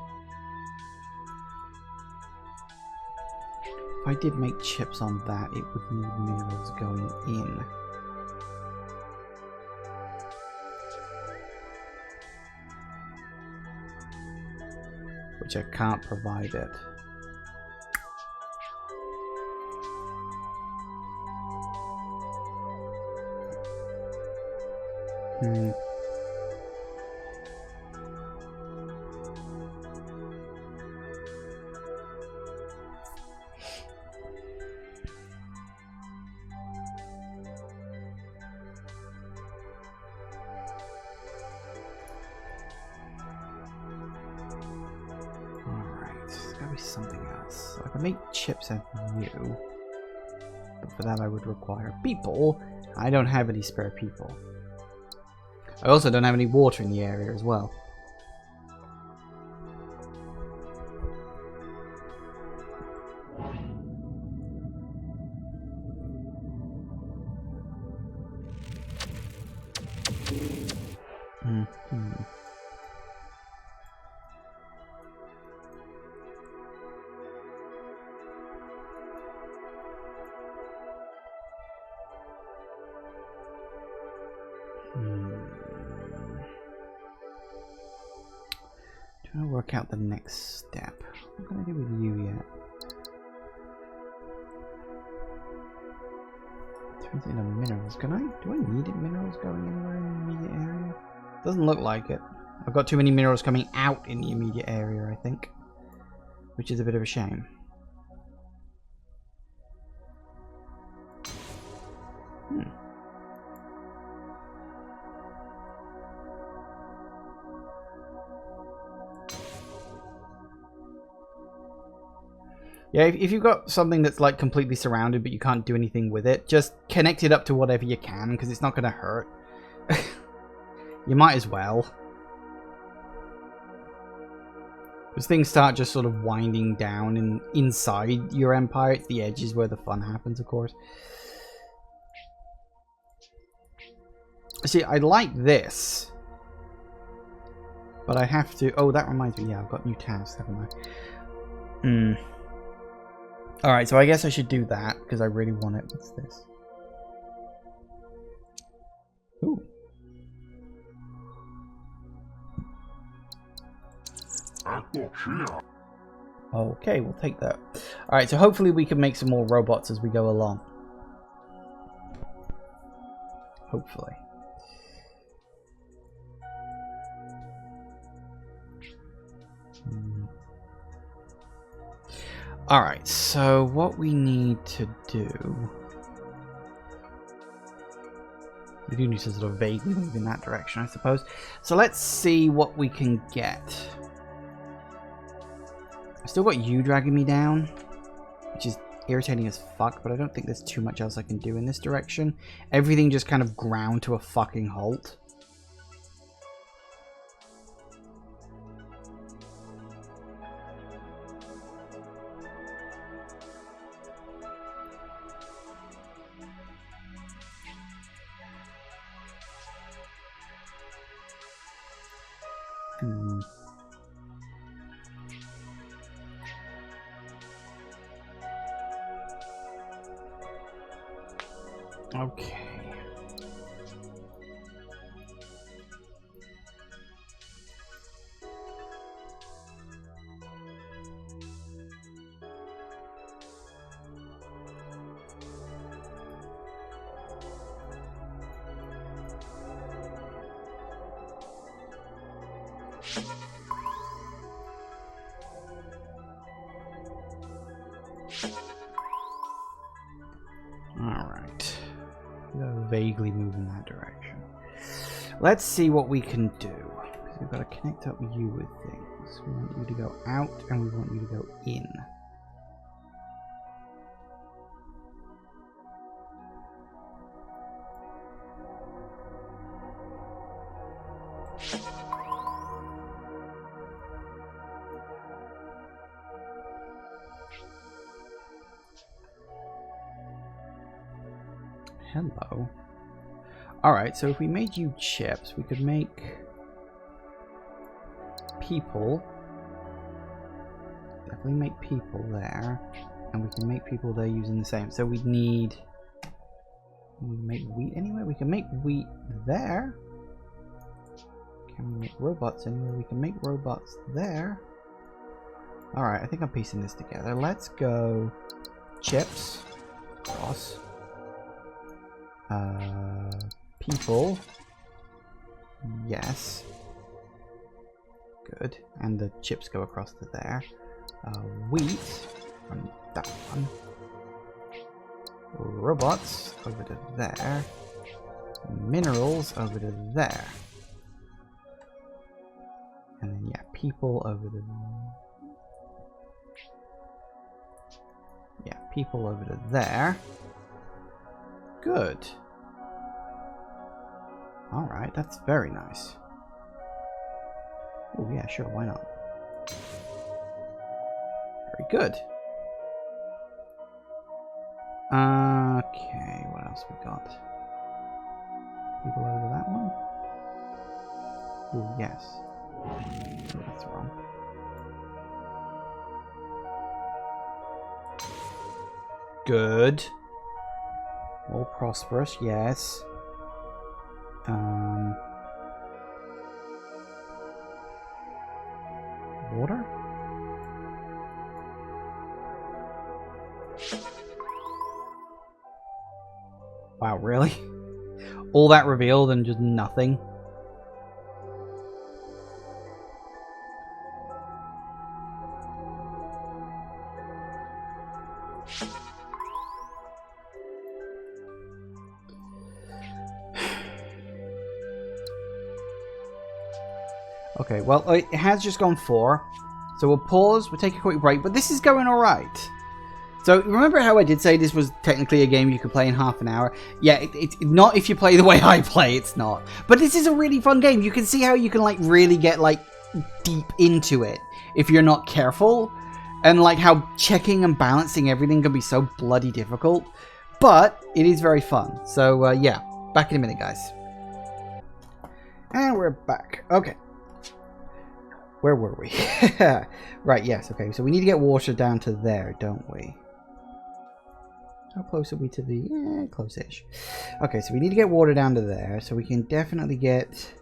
[SPEAKER 1] If I did make chips on that, it would need minerals going in. Which I can't provide it. Something else. So I can make chips out of you. But for that I would require people. I don't have any spare people. I also don't have any water in the area as well. Trying to work out the next step. What can I do with you yet? Turns into minerals. Can I? Do I need minerals going anywhere in the immediate area? Doesn't look like it. I've got too many minerals coming out in the immediate area, I think. Which is a bit of a shame. Yeah, if you've got something that's like completely surrounded but you can't do anything with it, just connect it up to whatever you can because it's not going to hurt. You might as well. As things start just sort of winding down and inside your empire, it's the edges where the fun happens, of course. See, I like this. But I have to... Oh, that reminds me. Yeah, I've got new tabs, haven't I? Alright, so I guess I should do that, because I really want it. What's this? Ooh. Okay, we'll take that. Alright, so hopefully we can make some more robots as we go along. Hopefully. Alright, so what we need to do... We do need to sort of vaguely move in that direction, I suppose. So let's see what we can get. I've still got you dragging me down, which is irritating as fuck, but I don't think there's too much else I can do in this direction. Everything just kind of ground to a fucking halt. Okay. Alright. Vaguely move in that direction. Let's see what we can do. Because we've got to connect up you with things. We want you to go out and we want you to go in. Hello. Alright, so if we made you chips, we could make people. Definitely make people there. And we can make people there using the same. So we'd need... Can we make wheat anywhere? We can make wheat there. Can we make robots anywhere? We can make robots there. Alright, I think I'm piecing this together. Let's go chips. Cross. People. Yes. Good. And the chips go across to there. Wheat. On that one. Robots over to there. Minerals over to there. And then, yeah, people over to... Yeah, people over to there. Good. Alright, that's very nice. Oh yeah, sure, why not? Very good. Okay, what else we got? People over that one? Oh, yes. Oh, that's wrong. Good. All prosperous, yes. Water? Wow, really? All that revealed and just nothing? Okay, well, it has just gone 4. So we'll pause, we'll take a quick break, but this is going alright. So remember how I did say this was technically a game you could play in half an hour? Yeah, it's not if you play the way I play, it's not. But this is a really fun game. You can see how you can like really get like deep into it if you're not careful. And like how checking and balancing everything can be so bloody difficult. But it is very fun. So yeah, back in a minute, guys. And we're back. Okay. Where were we? Right, yes, okay. So we need to get water down to there, don't we? How close are we to the... Yeah, close-ish. Okay, so we need to get water down to there. So we can definitely get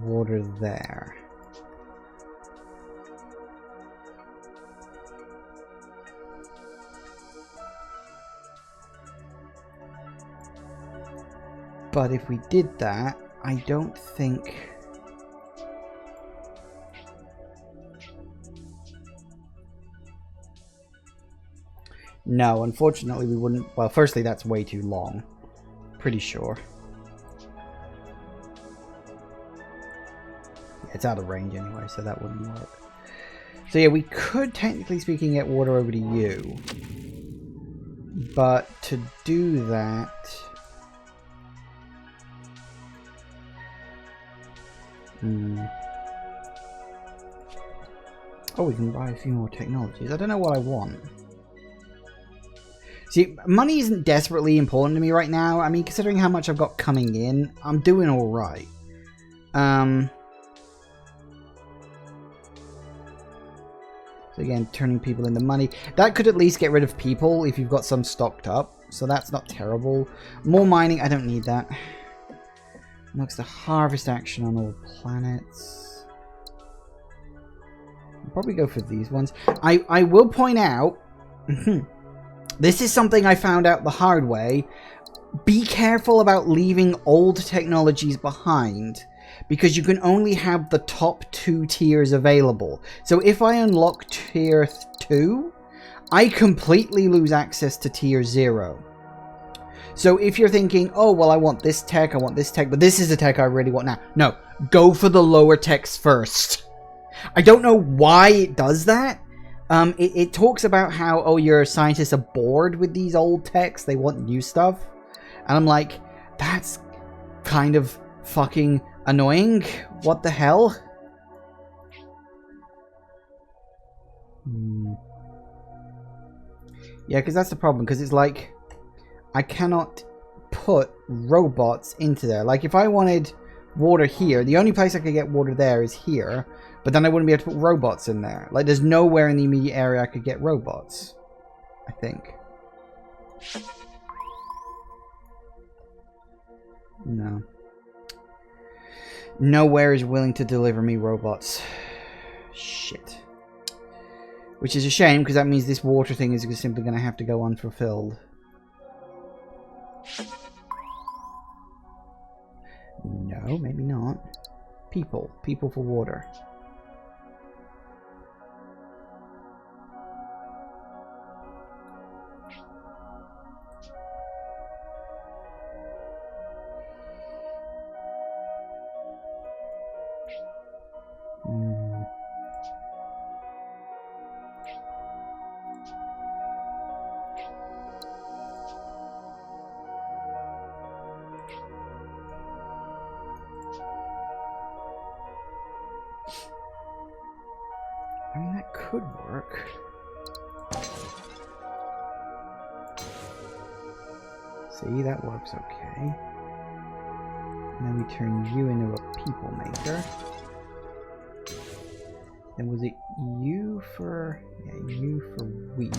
[SPEAKER 1] water there. But if we did that, I don't think... No, unfortunately we wouldn't... Well, firstly, that's way too long. Pretty sure. Yeah, it's out of range anyway, so that wouldn't work. So yeah, we could, technically speaking, get water over to you. But to do that... Oh, we can buy a few more technologies. I don't know what I want. See, money isn't desperately important to me right now. I mean, considering how much I've got coming in, I'm doing alright. So again, turning people into money. That could at least get rid of people if you've got some stocked up. So that's not terrible. More mining, I don't need that. Unlocks the harvest action on all planets. I'll probably go for these ones. I will point out... This is something I found out the hard way. Be careful about leaving old technologies behind, because you can only have the top 2 tiers available. So if I unlock tier 2, I completely lose access to tier 0. So if you're thinking, oh, well, I want this tech, but this is the tech I really want now. No, go for the lower techs first. I don't know why it does that. It talks about how, oh, your scientists are bored with these old techs, they want new stuff. And I'm like, that's kind of fucking annoying. What the hell? Yeah, because that's the problem, because it's like, I cannot put robots into there. Like, if I wanted water here, the only place I could get water there is here. But then I wouldn't be able to put robots in there. Like, there's nowhere in the immediate area I could get robots. I think. No. Nowhere is willing to deliver me robots. Shit. Which is a shame, because that means this water thing is simply going to have to go unfulfilled. No, maybe not. People. People for water. I mean, that could work. See, that works okay. And then we turn you into a people maker. Then was it you for... Yeah, you for wheat.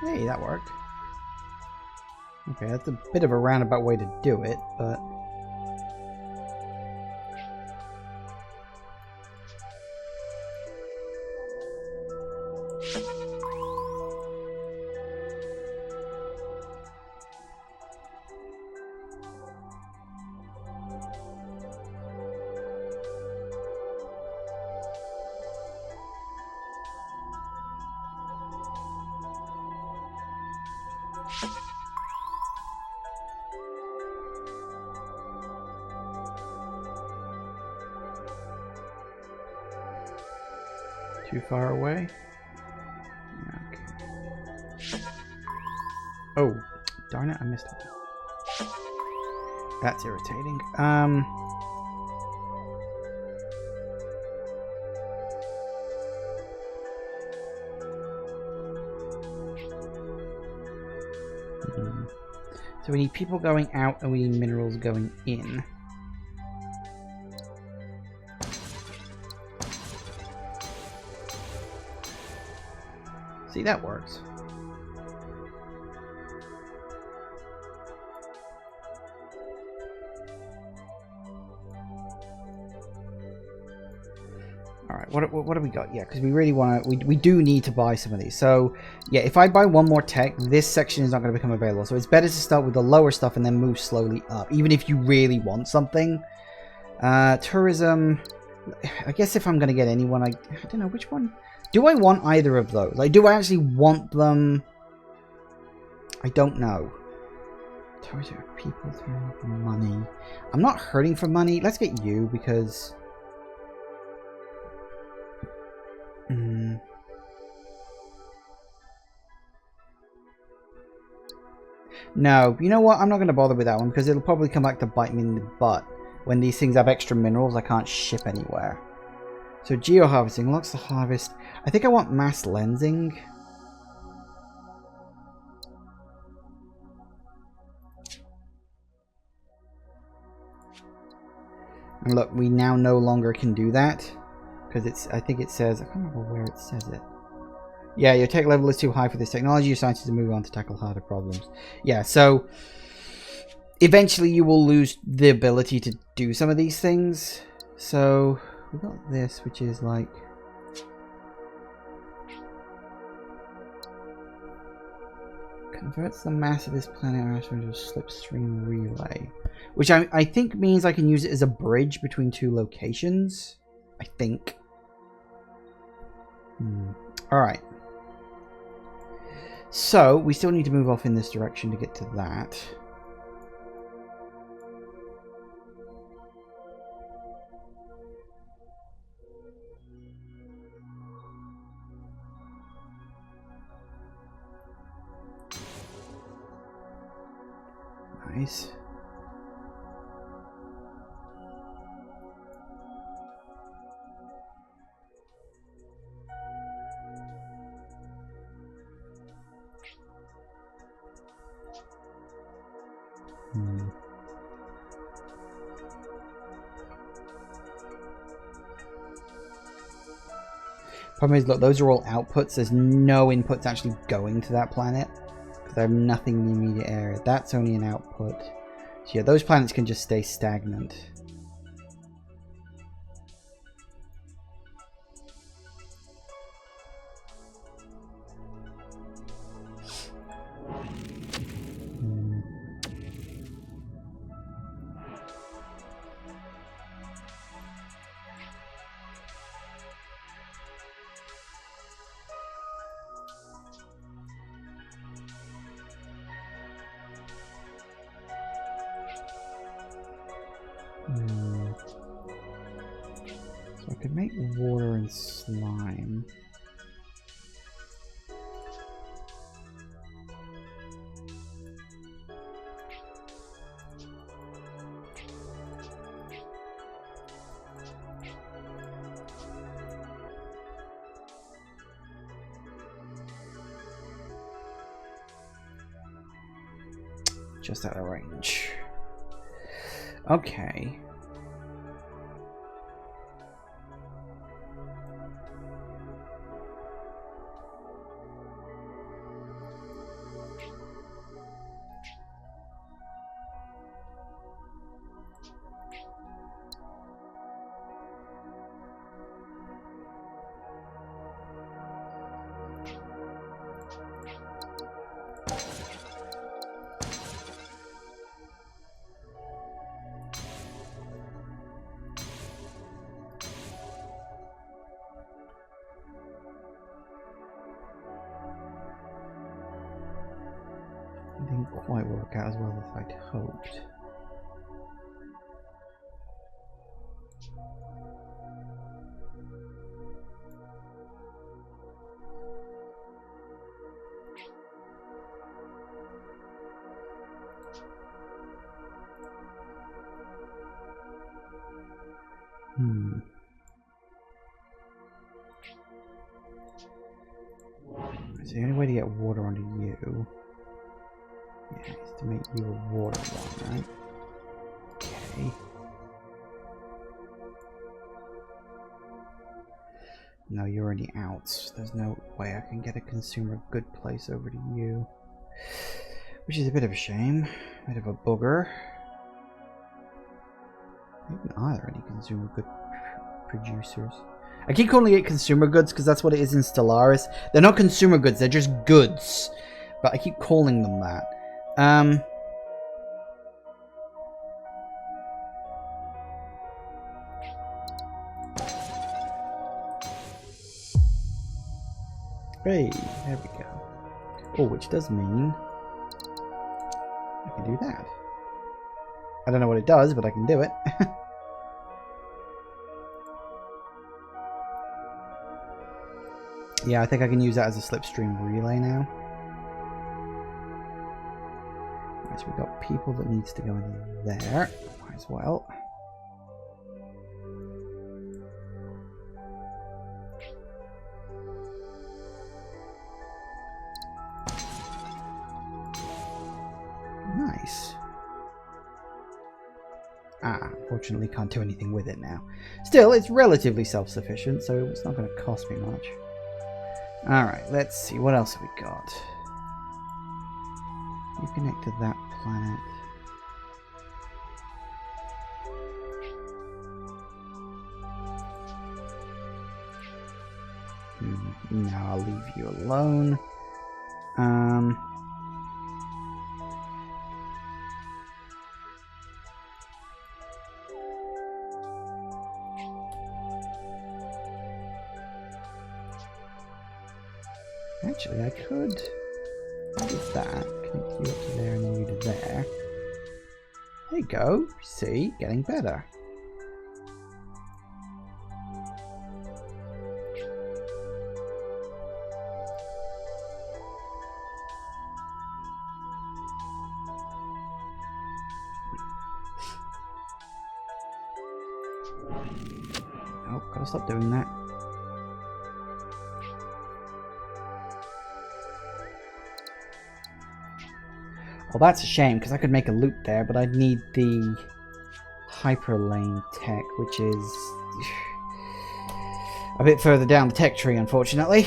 [SPEAKER 1] Hey, that worked. Okay, that's a bit of a roundabout way to do it, but... Too far away? Okay. Oh, darn it, I missed one. That's irritating. So we need people going out and we need minerals going in. See, that works. Alright, what do we got? Yeah, because we really want to... We do need to buy some of these. So, yeah, if I buy one more tech, this section is not going to become available. So it's better to start with the lower stuff and then move slowly up, even if you really want something. Tourism... I guess if I'm going to get anyone, I don't know, which one... Do I want either of those? Like, do I actually want them? I don't know. People through money. I'm not hurting for money. Let's get you because... No, you know what? I'm not going to bother with that one because it'll probably come back to bite me in the butt. When these things have extra minerals, I can't ship anywhere. So geo-harvesting unlocks the harvest. I think I want mass lensing. And look, we now no longer can do that. Because it's, I think it says, I can't remember where it says it. Yeah, your tech level is too high for this technology. Your scientists to move on to tackle harder problems. Yeah, so eventually you will lose the ability to do some of these things. So we got this, which is like... Converts the mass of this planet into a slipstream relay. Which I think means I can use it as a bridge between two locations. I think. Alright. So, we still need to move off in this direction to get to that. Nice. Problem is, look, those are all outputs. There's no inputs actually going to that planet. Because I have nothing in the immediate area. That's only an output. So yeah, those planets can just stay stagnant. So I could make water and slime. Just out of range. Okay. Didn't quite work out as well as I'd hoped. So the only way to get water onto you, yeah, is to make you a water one, right? Okay. No, you're already out. There's no way I can get a consumer good place over to you. Which is a bit of a shame. A bit of a booger. Even are there any consumer good producers? I keep calling it consumer goods because that's what it is in Stellaris. They're not consumer goods, they're just goods. But I keep calling them that. Hey, there we go. Oh, which does mean I can do that. I don't know what it does, but I can do it. Yeah, I think I can use that as a slipstream relay now. Right, so we've got people that needs to go in there. Might as well. Nice. Unfortunately can't do anything with it now. Still, it's relatively self-sufficient, so it's not going to cost me much. Alright, let's see. What else have we got? You connect to that planet. No, I'll leave you alone. Actually, I could do that. Connect you up to there and then you to there. There you go. See? Getting better. Oh, gotta stop doing that. Well, that's a shame, because I could make a loop there, but I'd need the hyperlane tech, which is a bit further down the tech tree, unfortunately.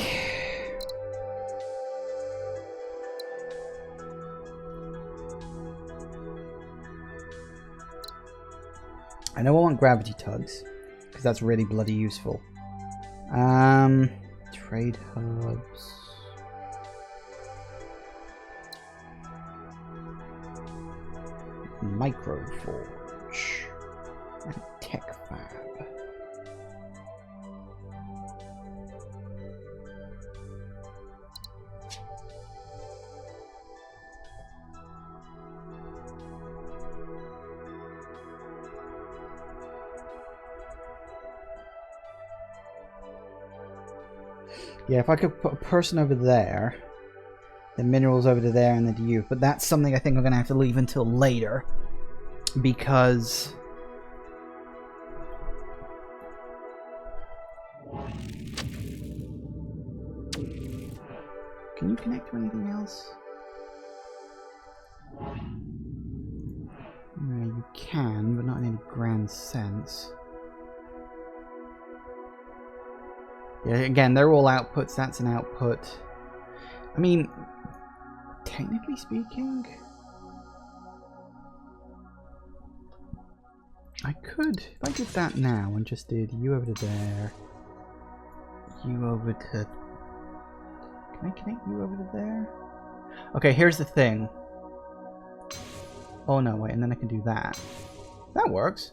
[SPEAKER 1] I know I want gravity tugs, because that's really bloody useful. Trade hubs. Microforge and Tech Fab. Yeah, if I could put a person over there, the minerals over to there, and then to you. But that's something I think I'm going to have to leave until later. Because... Can you connect to anything else? No, you can, but not in any grand sense. Yeah, again, they're all outputs. That's an output. I mean... Technically speaking, I could, if I did that now and just did you over to there, you over to, can I connect you over to there? Okay, here's the thing. Oh no, wait, and then I can do that. That works.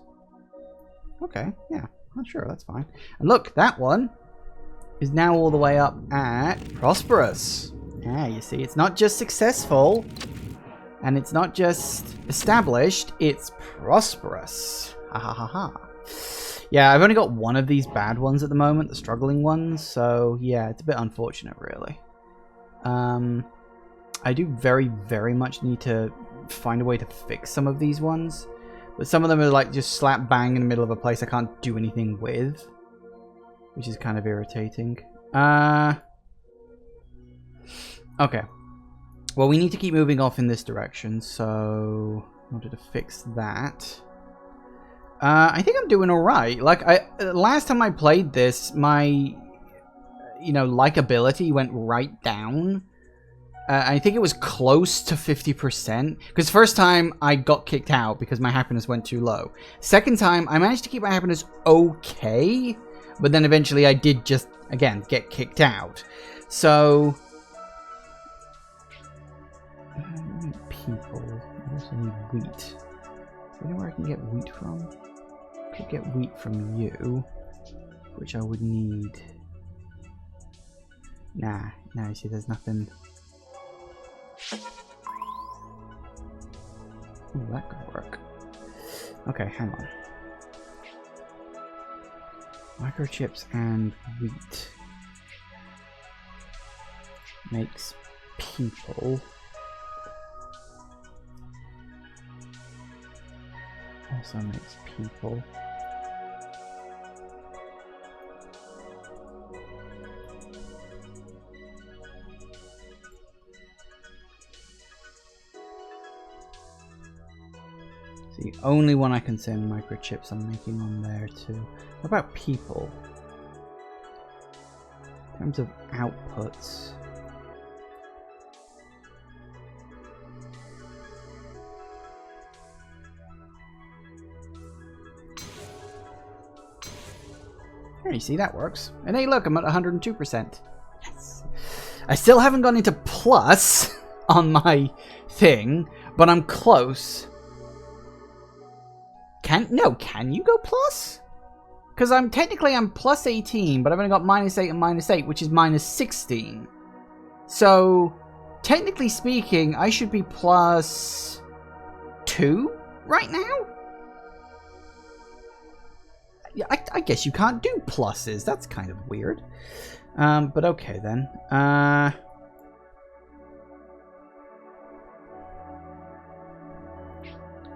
[SPEAKER 1] Okay, yeah, not sure, that's fine. And look, that one is now all the way up at Prosperous. Yeah, you see, it's not just successful, And it's not just established, it's prosperous. Ha ha ha ha. Yeah, I've only got one of these bad ones at the moment, the struggling ones, so yeah, it's a bit unfortunate, really. I do very, very much need to find a way to fix some of these ones. But some of them are like just slap bang in the middle of a place I can't do anything with. Which is kind of irritating. Okay. Well, we need to keep moving off in this direction, so in order to fix that... I think I'm doing alright. Like, last time I played this, my, likability went right down. I think it was close to 50%. Because first time, I got kicked out because my happiness went too low. Second time, I managed to keep my happiness okay. But then eventually I did just, again, get kicked out. So... people. I also need wheat. Do you know where I can get wheat from? I could get wheat from you, which I would need. Nah, you see, there's nothing. Ooh, that could work. Okay, hang on. Microchips and wheat makes people. Also makes people. It's the only one I can send microchips I'm making on there too. What about people? In terms of outputs. There, you see, that works. And hey, look, I'm at 102%. Yes. I still haven't gone into plus on my thing, but I'm close. Can you go plus? Because I'm plus 18, but I've only got -8 and -8, which is -16. So, technically speaking, I should be plus 2 right now? Yeah, I guess you can't do pluses. That's kind of weird. But okay then.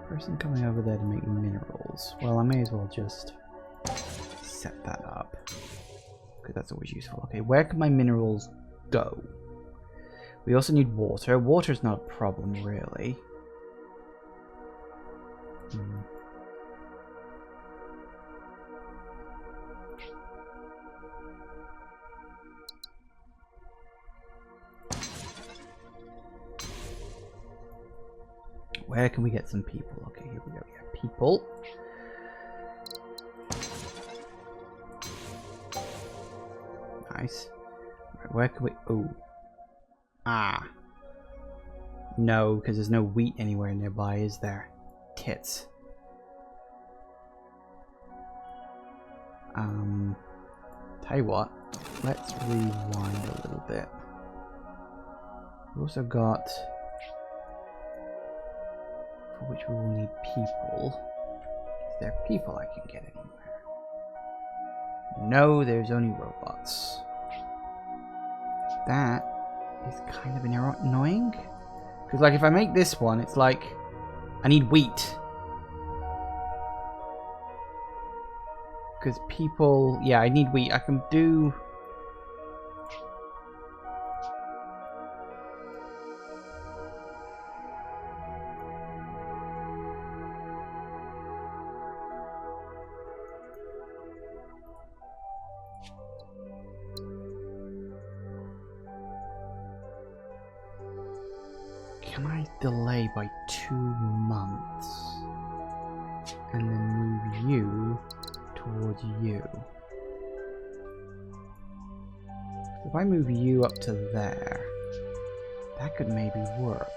[SPEAKER 1] Person coming over there to make minerals. Well, I may as well just set that up. Because that's always useful. Okay, where can my minerals go? We also need water. Water's not a problem, really. Where can we get some people? Okay, here we go. Yeah, people. Nice. Right, where can we... Oh. Ah. No, because there's no wheat anywhere nearby, is there? Tits. Tell you what. Let's rewind a little bit. We've also got... for which we will need people. Is there people I can get anywhere? No, there's only robots. That is kind of annoying. Because, like, if I make this one, it's like... I need wheat. Because people... Yeah, I need wheat. I can do... Can I delay by 2 months? And then move you towards you. If I move you up to there, that could maybe work.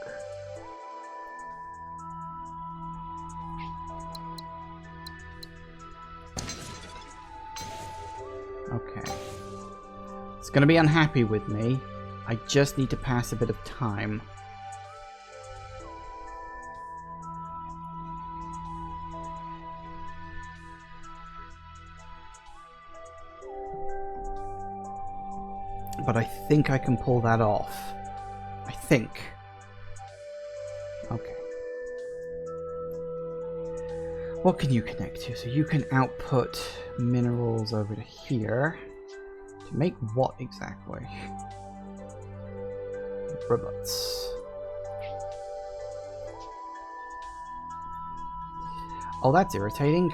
[SPEAKER 1] Okay. It's gonna be unhappy with me. I just need to pass a bit of time. But I think I can pull that off. I think. Okay. What can you connect to? So you can output minerals over to here. To make what exactly? Robots. Oh, that's irritating.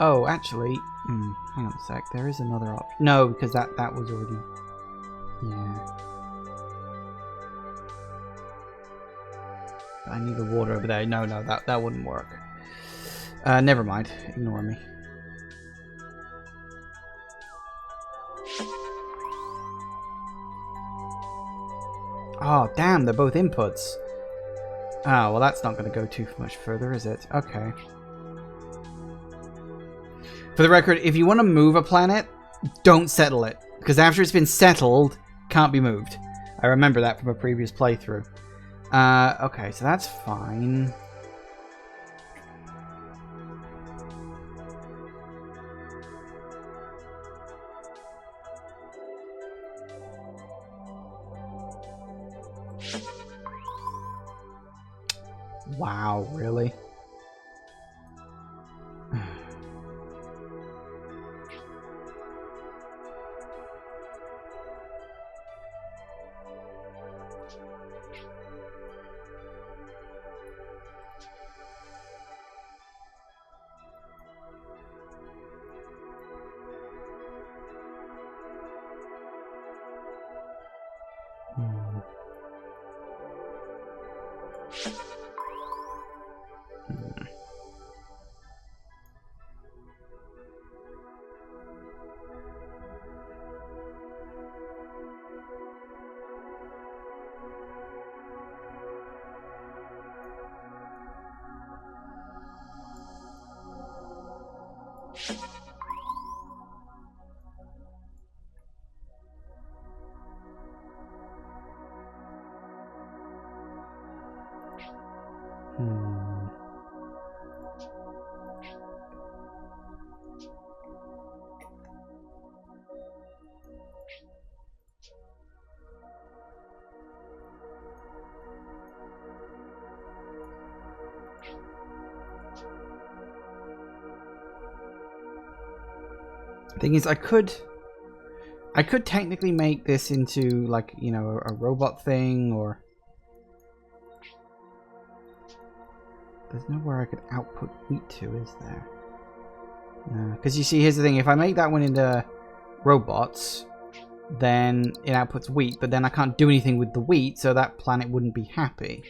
[SPEAKER 1] Oh, actually, hang on a sec. There is another option. No, because that was already. Yeah. I need the water over there. No, that wouldn't work. Never mind. Ignore me. Oh, damn, they're both inputs. Oh, well, that's not going to go too much further, is it? Okay. For the record, if you want to move a planet, don't settle it. Because after it's been settled, can't be moved. I remember that from a previous playthrough. Okay, so that's fine. Wow, really? Thing is, I could technically make this into, like, you know, a robot thing, or there's nowhere I could output wheat to, is there? No, because you see, here's the thing: if I make that one into robots, then it outputs wheat, but then I can't do anything with the wheat, so that planet wouldn't be happy.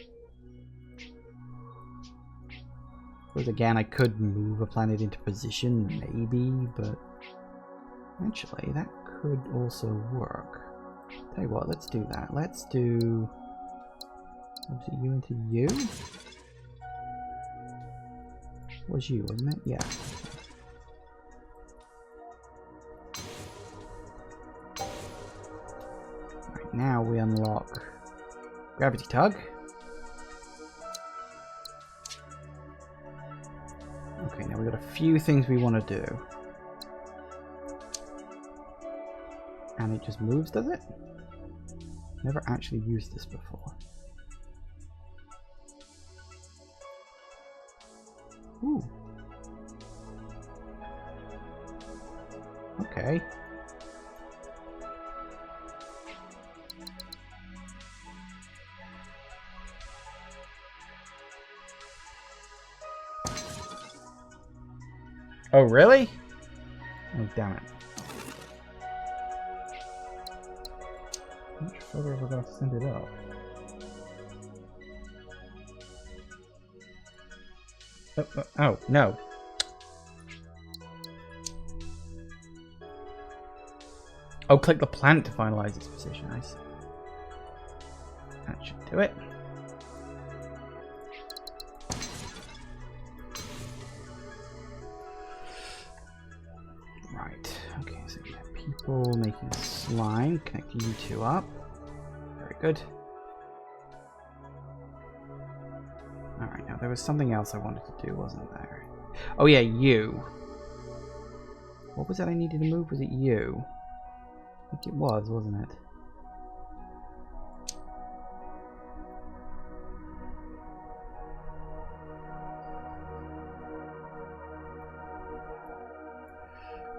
[SPEAKER 1] Because again, I could move a planet into position, maybe, but actually, that could also work. Tell you what, let's do that. Let's do... Was it you into you? Was you, wasn't it? Yeah. Right, now we unlock Gravity Tug. Okay, now we've got a few things we want to do. And it just moves, does it? Never actually used this before. Ooh. Okay. Oh, really? Oh, damn it. How much further have I got to send it up? Oh, no. Oh, click the planet to finalize its position. I see. That should do it. Right. Okay, so we have people making slime, connecting you two up. Very good. Alright, now there was something else I wanted to do, wasn't there? Oh yeah, you. What was that I needed to move? Was it you? I think it was, wasn't it?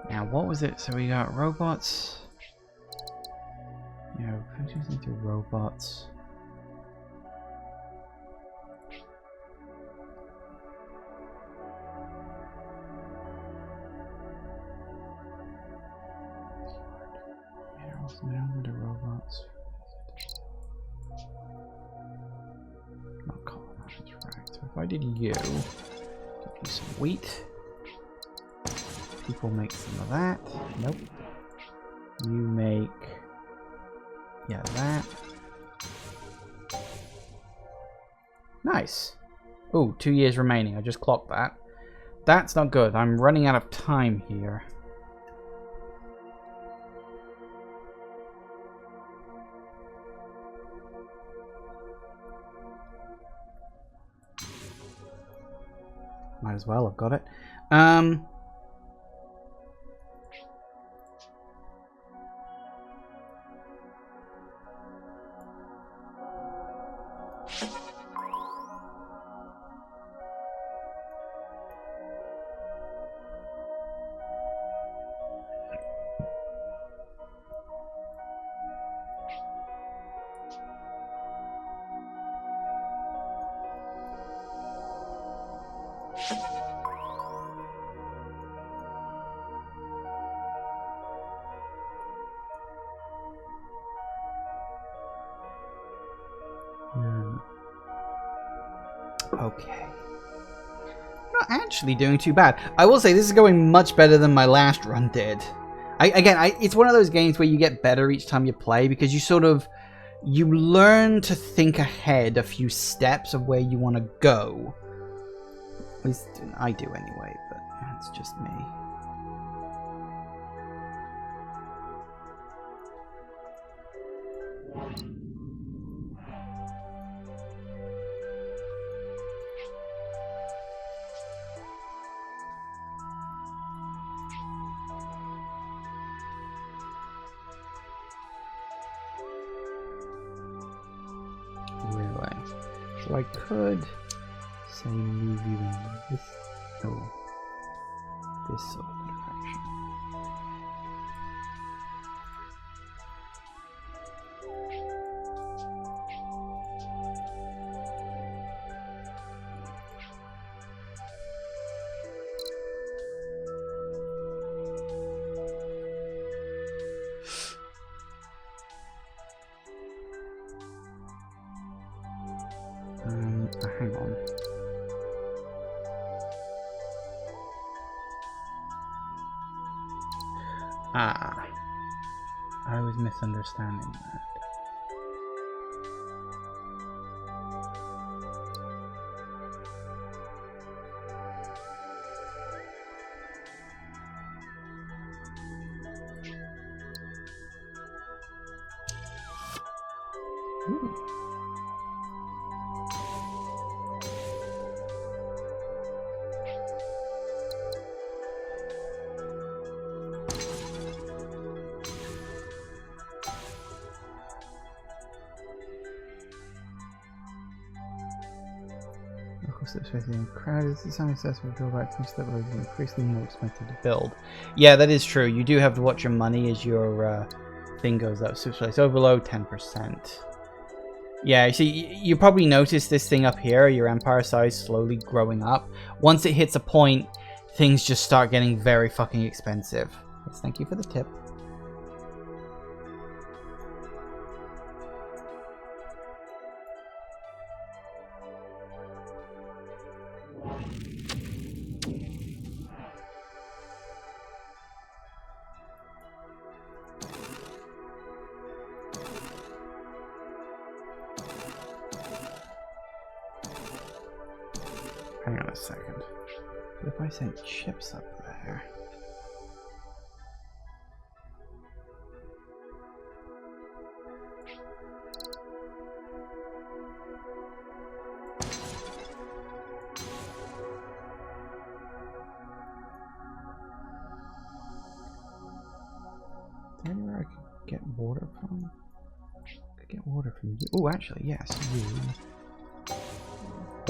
[SPEAKER 1] Now, what was it? So we got robots. Yeah, countries into robots. Minerals into robots. Not colonized, right? So if I did you, give you some wheat. People make some of that. Nope. You make, yeah, that. Nice. Oh, 2 years remaining. I just clocked that. That's not good. I'm running out of time here. Might as well, I've got it. Okay. Not actually doing too bad. I will say this is going much better than my last run did. It's one of those games where you get better each time you play because you learn to think ahead a few steps of where you want to go. At least I do anyway, but that's just me. So I could say move you in this, this sort of direction. Hang on. I was misunderstanding that. Ooh. Especially in crowded, it's unaccessible drawback from Slipways is increasingly more expensive to build. Yeah, that is true. You do have to watch your money as your thing goes up. Slipways overload 10%. Yeah, you see, you probably noticed this thing up here, your empire size slowly growing up. Once it hits a point, things just start getting very fucking expensive. Yes, thank you for the tip. Hang on a second. What if I sent chips up there? Is there anywhere I could get water from? I could get water from you. Oh, actually, yes, you.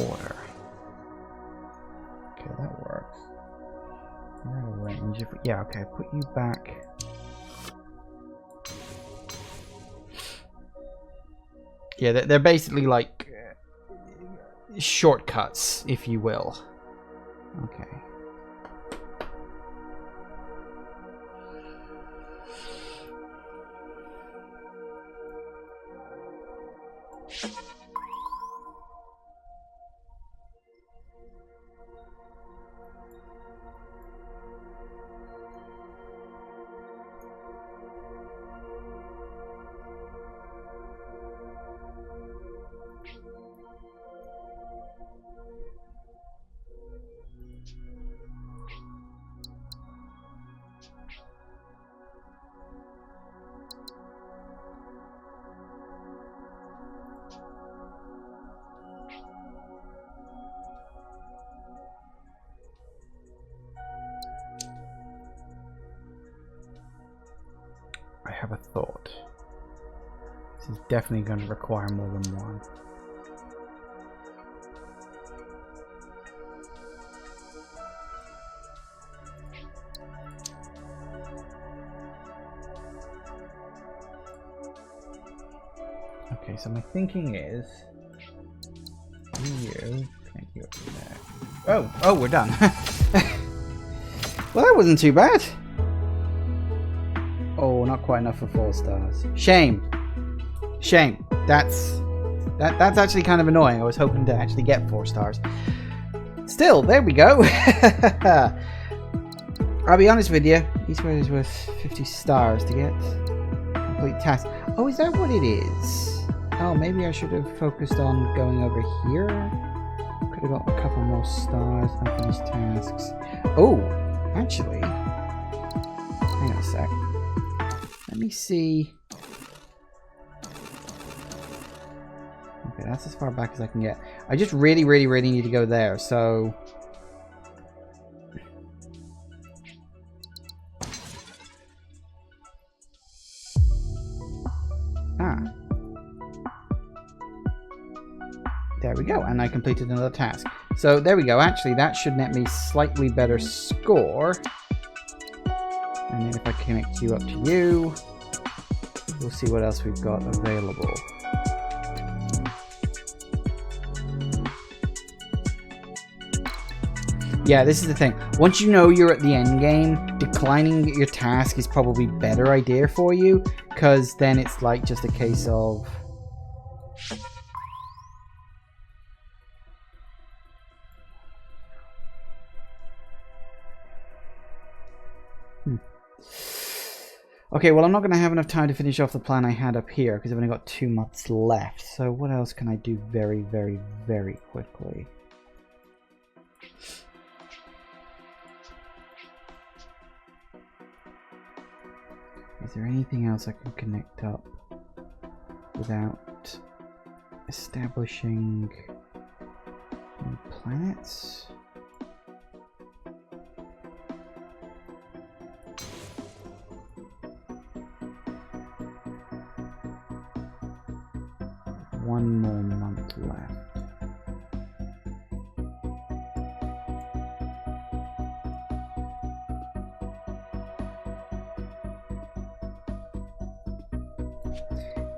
[SPEAKER 1] Water. Okay, that works. Right away. range. Yeah, okay, put you back. Yeah, they're basically like shortcuts, if you will. Okay. I have a thought. This is definitely going to require more than one. Okay, so my thinking is you can't go there. Oh, we're done. Well, that wasn't too bad. Oh, not quite enough for 4 stars. Shame. Shame. That's actually kind of annoying. I was hoping to actually get 4 stars. Still, there we go. I'll be honest with you. Each one is worth 50 stars to get complete task. Oh, is that what it is? Oh, maybe I should have focused on going over here. Could have got a couple more stars after these tasks. Oh, actually. Hang on a sec. Let me see. Okay, that's as far back as I can get. I just really need to go there, so... There we go, and I completed another task. So there we go, actually that should net me slightly better score. And then if I connect you up to you, we'll see what else we've got available. Yeah, this is the thing. Once you know you're at the end game, declining your task is probably a better idea for you, because then it's like just a case of... Okay, well I'm not going to have enough time to finish off the plan I had up here because I've only got 2 months left. So what else can I do very quickly? Is there anything else I can connect up without establishing new planets? One more month left.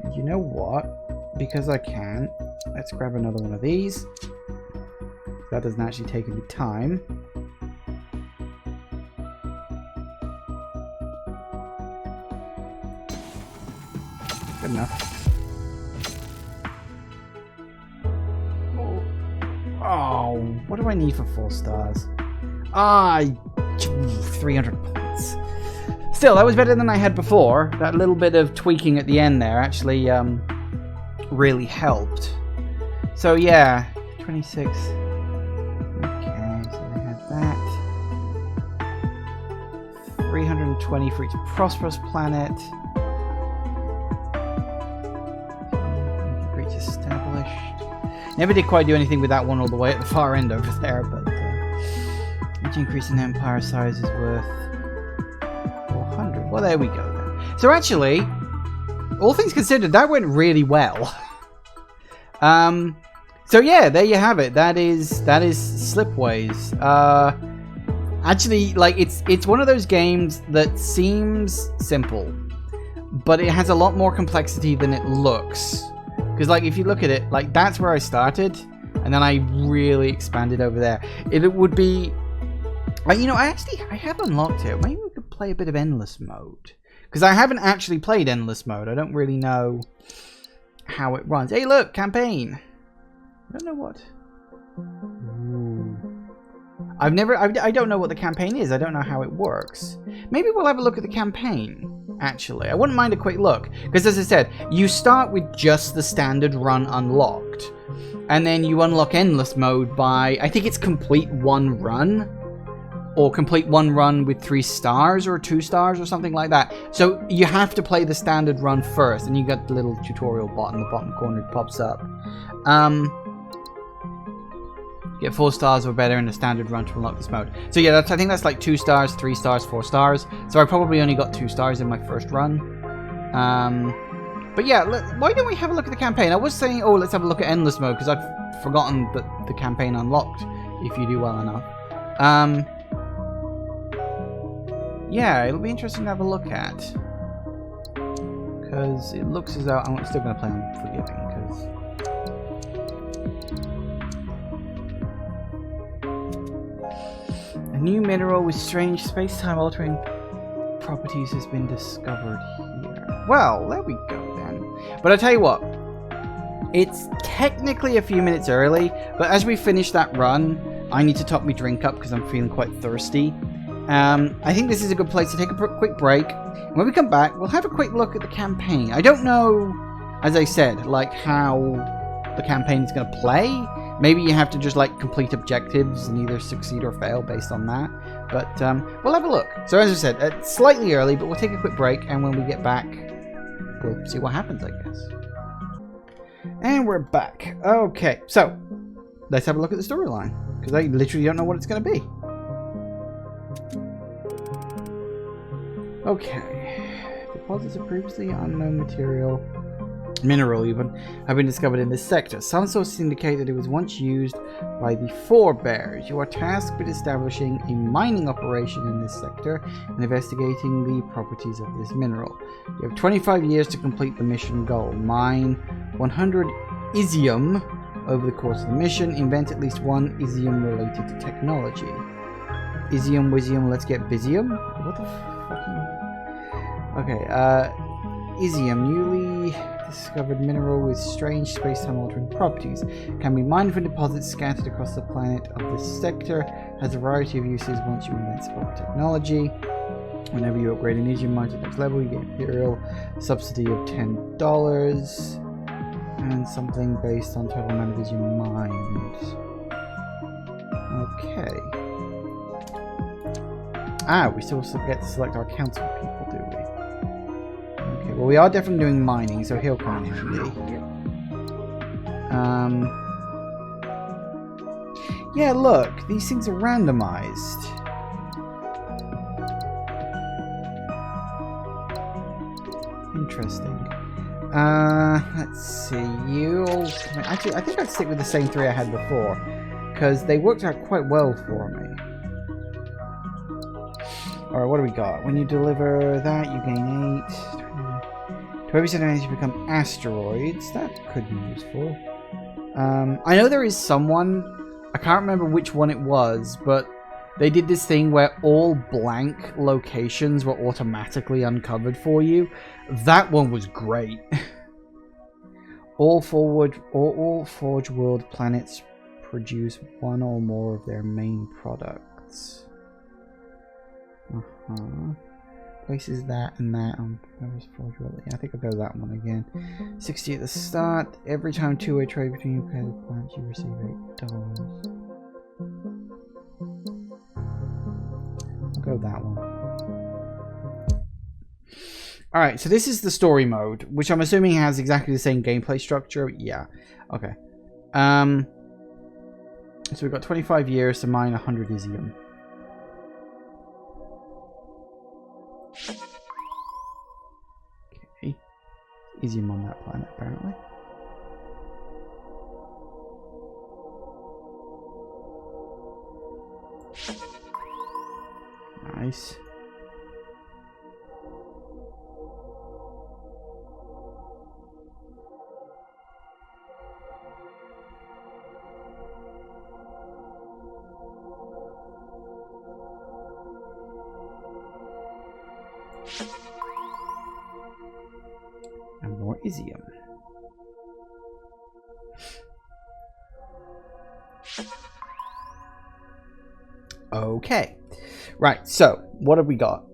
[SPEAKER 1] And you know what? Because I can, let's grab another one of these. That doesn't actually take any time. Good enough. Oh, what do I need for 4 stars? 300 points. Still, that was better than I had before. That little bit of tweaking at the end there actually really helped. So yeah, 26. Okay, so I had that. 320 for each prosperous planet. Breach established. Never did quite do anything with that one all the way at the far end over there, but each increase in empire size is worth 400. Well, there we go then. So actually, all things considered, that went really well. So yeah, there you have it. That is Slipways. Actually, like, it's one of those games that seems simple, but it has a lot more complexity than it looks. Because, like, if you look at it, like, that's where I started, and then I really expanded over there. It would be... you know, I have unlocked it. Maybe we could play a bit of endless mode. Because I haven't actually played endless mode. I don't really know how it runs. Hey, look! Campaign! I don't know what... Ooh. I don't know what the campaign is. I don't know how it works. Maybe we'll have a look at the campaign, actually. I wouldn't mind a quick look. Because as I said, you start with just the standard run unlocked. And then you unlock endless mode by, I think it's complete one run. Or complete one run with 3 stars or 2 stars or something like that. So you have to play the standard run first. And you got the little tutorial bot in the bottom corner that pops up. Get 4 stars or better in the standard run to unlock this mode. So yeah, I think that's like 2 stars, 3 stars, 4 stars. So I probably only got 2 stars in my first run. But yeah, why don't we have a look at the campaign? I was saying, oh, let's have a look at endless mode, because I've forgotten that the campaign unlocked if you do well enough. Yeah, it'll be interesting to have a look at. Because it looks as though I'm still going to play on Forgiving, because... A new mineral with strange space-time altering properties has been discovered here. Well, there we go then. But I tell you what, it's technically a few minutes early, but as we finish that run, I need to top my drink up because I'm feeling quite thirsty. I think this is a good place to take a quick break. When we come back, we'll have a quick look at the campaign. I don't know, as I said, like how the campaign is going to play. Maybe you have to just like complete objectives and either succeed or fail based on that. But we'll have a look. So as I said, it's slightly early, but we'll take a quick break, and when we get back, we'll see what happens, I guess. And we're back. Okay, so let's have a look at the storyline, because I literally don't know what it's going to be. Okay. Deposits of previously unknown mineral even, have been discovered in this sector. Some sources indicate that it was once used by the forebears. You are tasked with establishing a mining operation in this sector and investigating the properties of this mineral. You have 25 years to complete the mission goal. Mine 100 isium over the course of the mission. Invent at least 1 isium related to technology. Isium, wisium, let's get busium? What the fucking... Okay, isium, newly discovered mineral with strange space-time altering properties. Can be mined from deposits scattered across the planet of this sector. Has a variety of uses once you invent spot technology. Whenever you upgrade an isium mine to the next level, you get Imperial subsidy of $10. And something based on total amount of isium mined. Okay. Ah, we still get to select our council people, do we? Okay, well we are definitely doing mining, so he'll come in handy. Yeah, look, these things are randomized. Interesting. Let's see, you'll... Actually, I think I'd stick with the same 3 I had before, because they worked out quite well for me. Alright, what do we got? When you deliver that, you gain 8. To every set of energy become asteroids. That could be useful. I know there is someone, I can't remember which one it was, but they did this thing where all blank locations were automatically uncovered for you. That one was great. All Forge World planets produce 1 or more of their main products. Places that and that on Forge World. Yeah, I think I'll go that one again. 60 at the start. Every time two-way trade between you pairs of planets, you receive $8. I'll go that one. Alright, so this is the story mode, which I'm assuming has exactly the same gameplay structure. Yeah, okay. So we've got 25 years to mine 100 isium. Okay. Isium on that planet, apparently. nice. And more Isium. Okay. Right, so what have we got?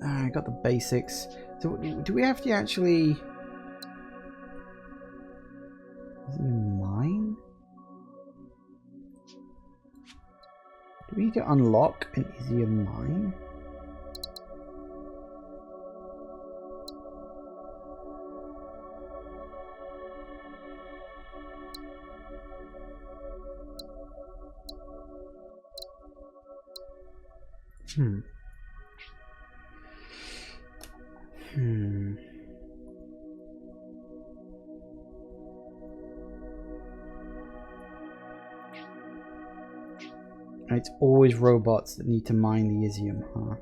[SPEAKER 1] I got the basics. So do we have to actually... Isium mine? Do we need to unlock an Isium mine? It's always robots that need to mine the Isium, huh?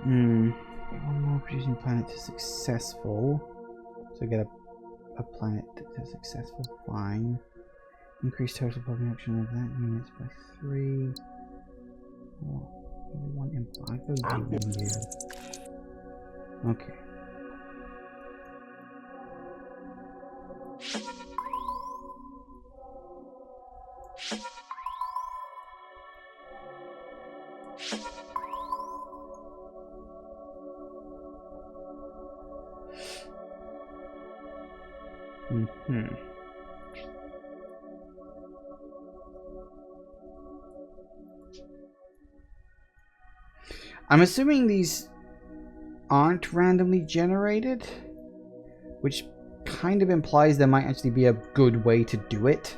[SPEAKER 1] One more producing planet to successful. So get a planet that's successful. Fine. Increase total population of that units by 3. One imply. Go give you. Okay. I'm assuming these aren't randomly generated, which kind of implies there might actually be a good way to do it.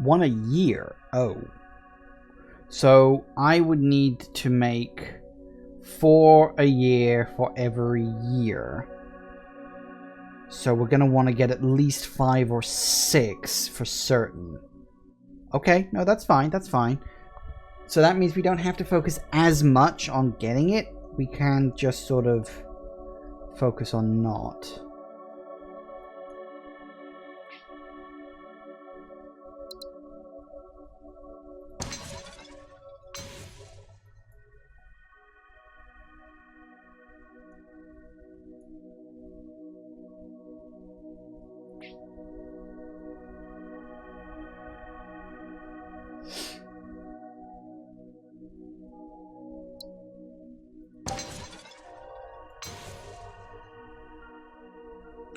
[SPEAKER 1] One a year. Oh. So I would need to make 4 a year for every year. So we're going to want to get at least 5 or 6 for certain. Okay, no, that's fine, that's fine. So that means we don't have to focus as much on getting it. We can just sort of focus on not.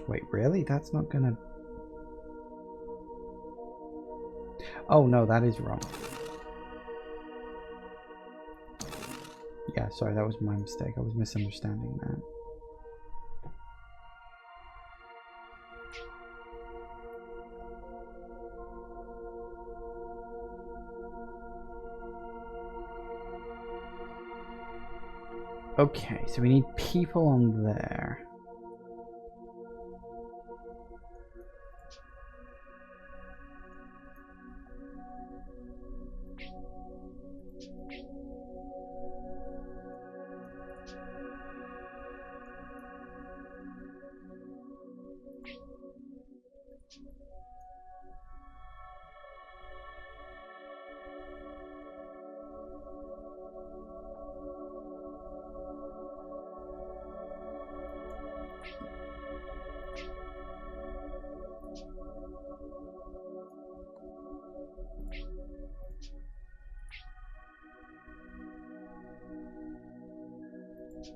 [SPEAKER 1] Wait, really? That's not gonna... Oh, no, that is wrong. Yeah, sorry, that was my mistake. I was misunderstanding that. Okay, so we need people on there. See,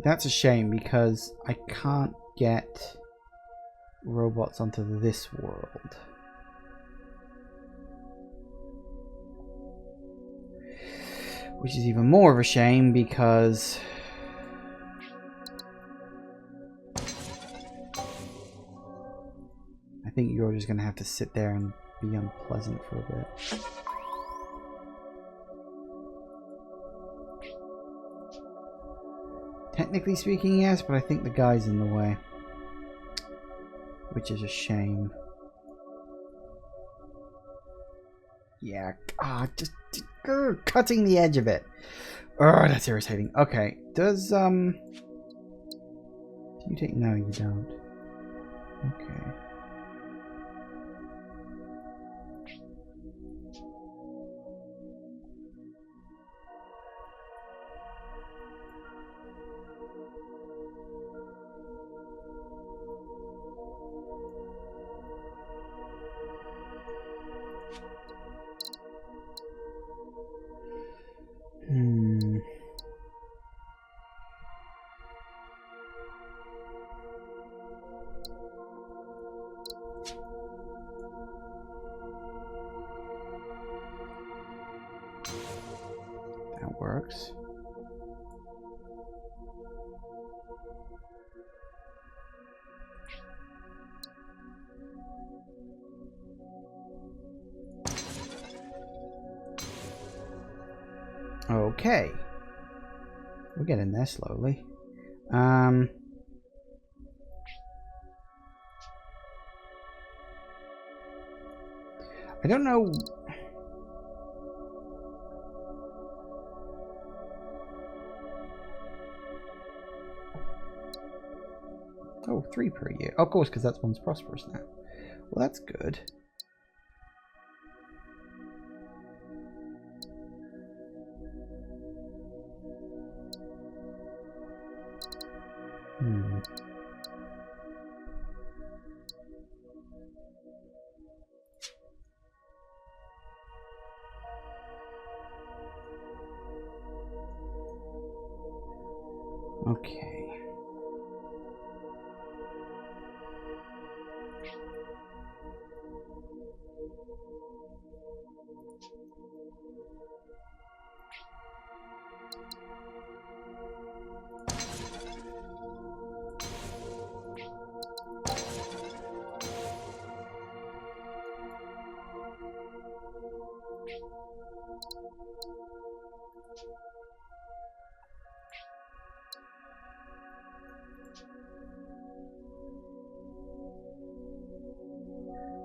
[SPEAKER 1] that's a shame because I can't get robots onto this world. Which is even more of a shame because I think you're just going to have to sit there and be unpleasant for a bit. Technically speaking, yes, but I think the guy's in the way. Which is a shame. Yeah, just cutting the edge of it. Oh, that's irritating. Okay, does, do you take, no, you don't. Okay. That works. Okay. We're getting there slowly. I don't know. Oh, 3 per year. Oh, of course, because that's one's prosperous now. Well, that's good. Okay.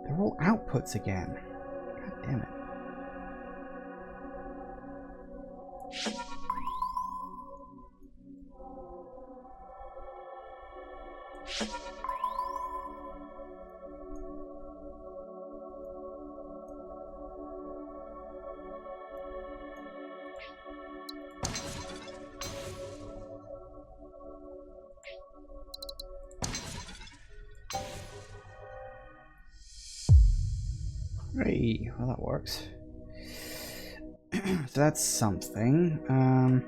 [SPEAKER 1] They're all outputs again. God damn it. Hey, well that works. So that's something. And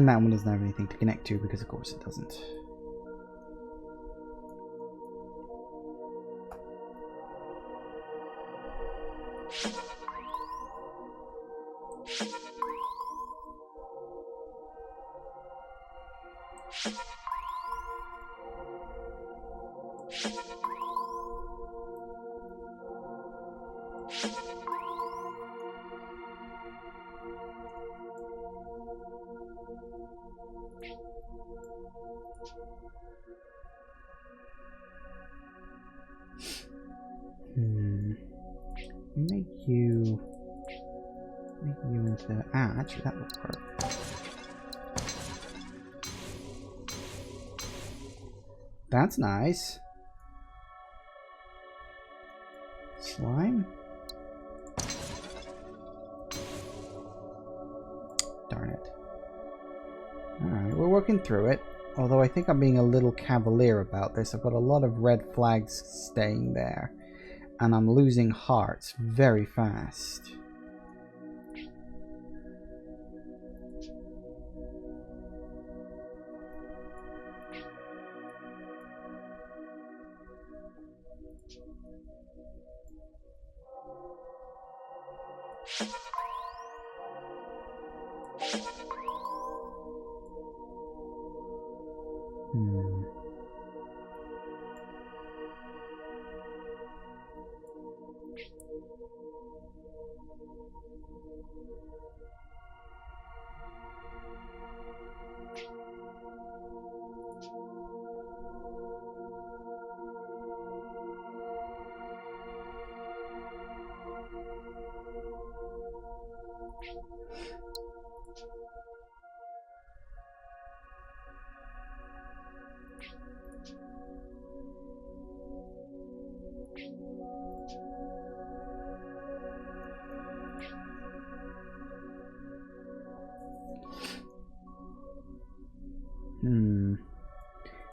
[SPEAKER 1] that one doesn't have anything to connect to because of course it doesn't. Make you into... actually that would work. That's nice. Slime? Darn it. Alright, we're working through it. Although I think I'm being a little cavalier about this. I've got a lot of red flags staying there. And I'm losing hearts very fast.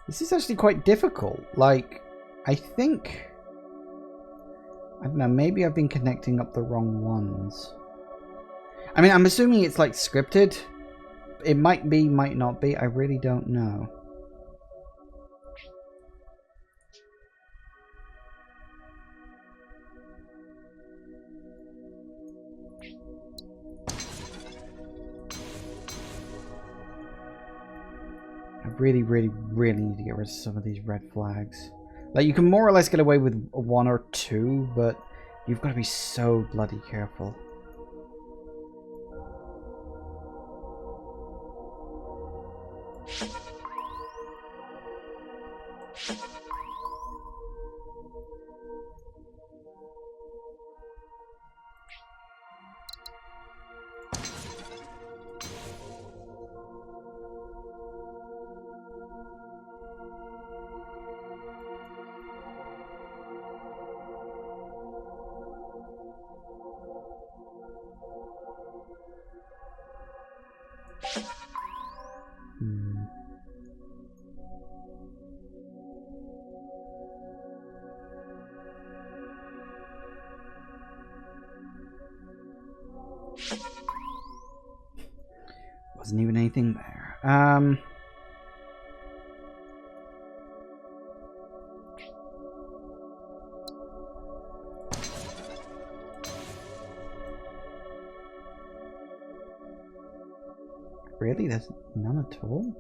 [SPEAKER 1] This is actually quite difficult. Like, I think... I don't know, maybe I've been connecting up the wrong ones. I mean, I'm assuming it's like scripted. It might be, might not be. I really don't know. Really, really, really need to get rid of some of these red flags. Like, you can more or less get away with one or two, but you've got to be so bloody careful. Wasn't even anything there. Really? There's none at all?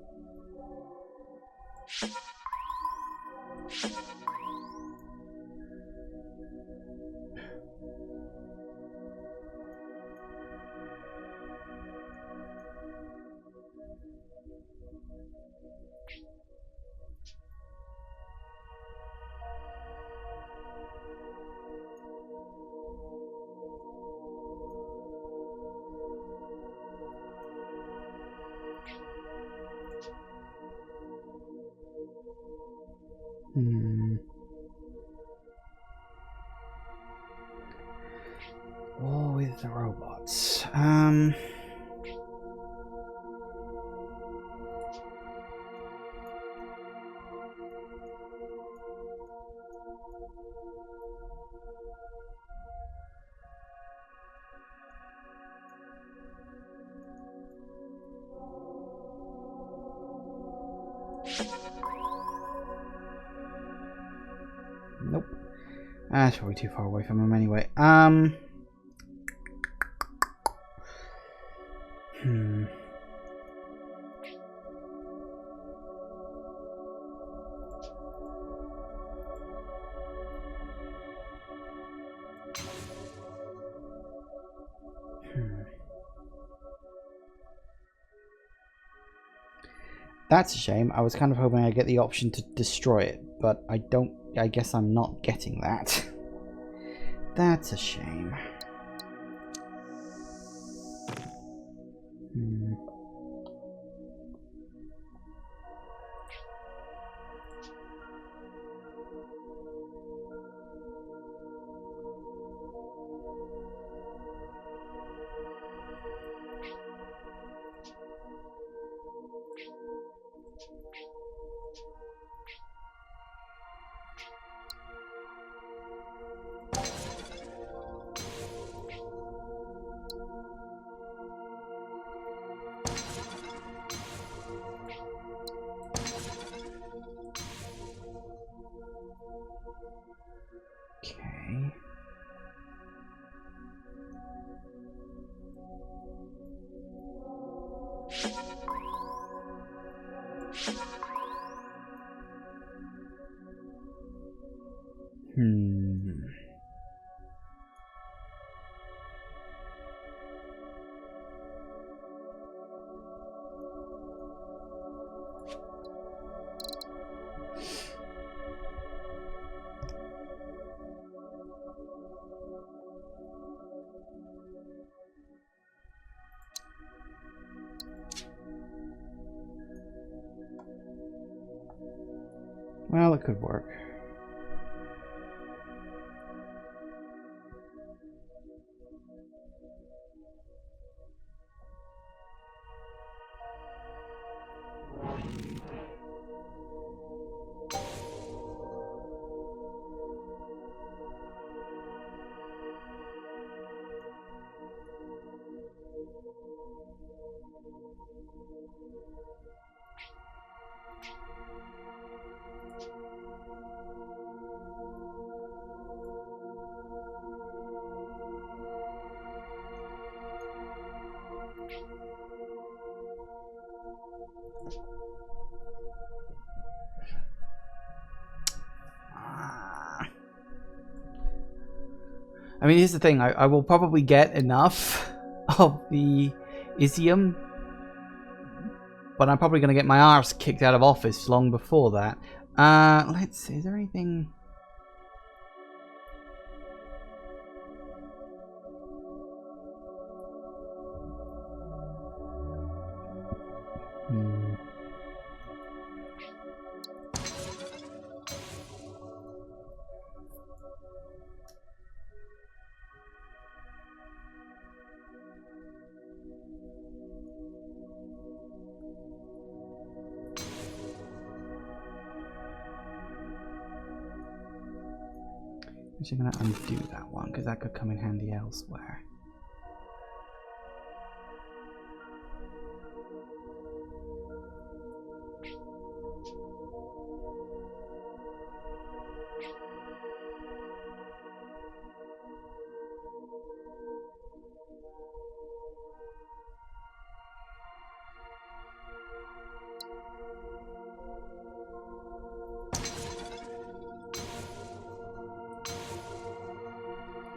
[SPEAKER 1] Oh, with the robots. Nope. That's probably too far away from him anyway. That's a shame. I was kind of hoping I'd get the option to destroy it, but I guess I'm not getting that. That's a shame. Okay. Well, it could work. I mean, here's the thing. I will probably get enough of the Isium, but I'm probably going to get my arse kicked out of office long before that. Let's see. Is there anything... I'm going to undo that one because that could come in handy elsewhere.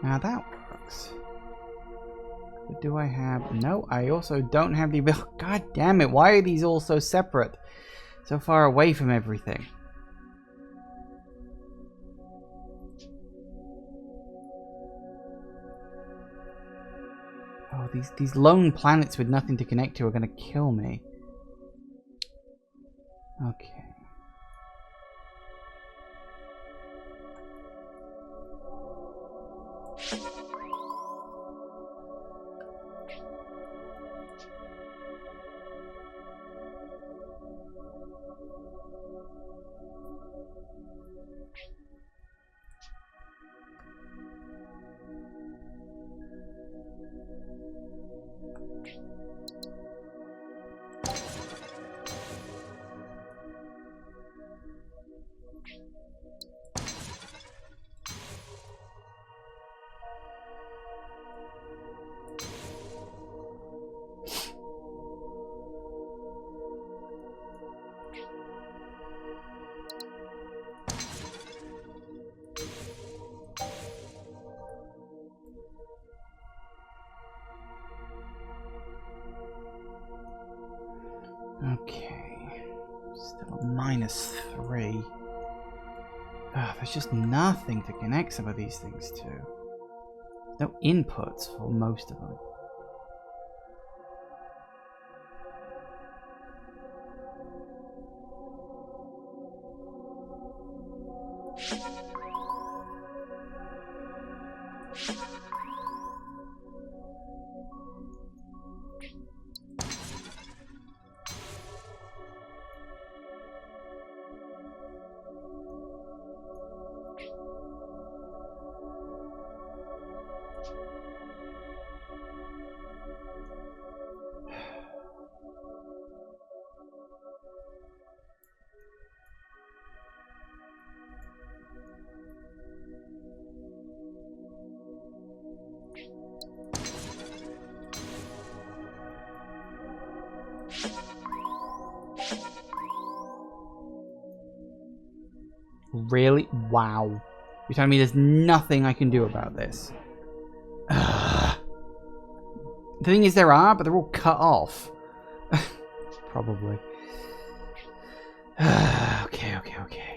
[SPEAKER 1] Now that works. But do I have... No, I also don't have the ability... God damn it, why are these all so separate? So far away from everything. Oh, these lone planets with nothing to connect to are going to kill me. Okay. -3. There's just nothing to connect some of these things to. No inputs for most of them. Really? Wow. You're telling me there's nothing I can do about this? Ugh. The thing is, there are, but they're all cut off. Probably. Okay.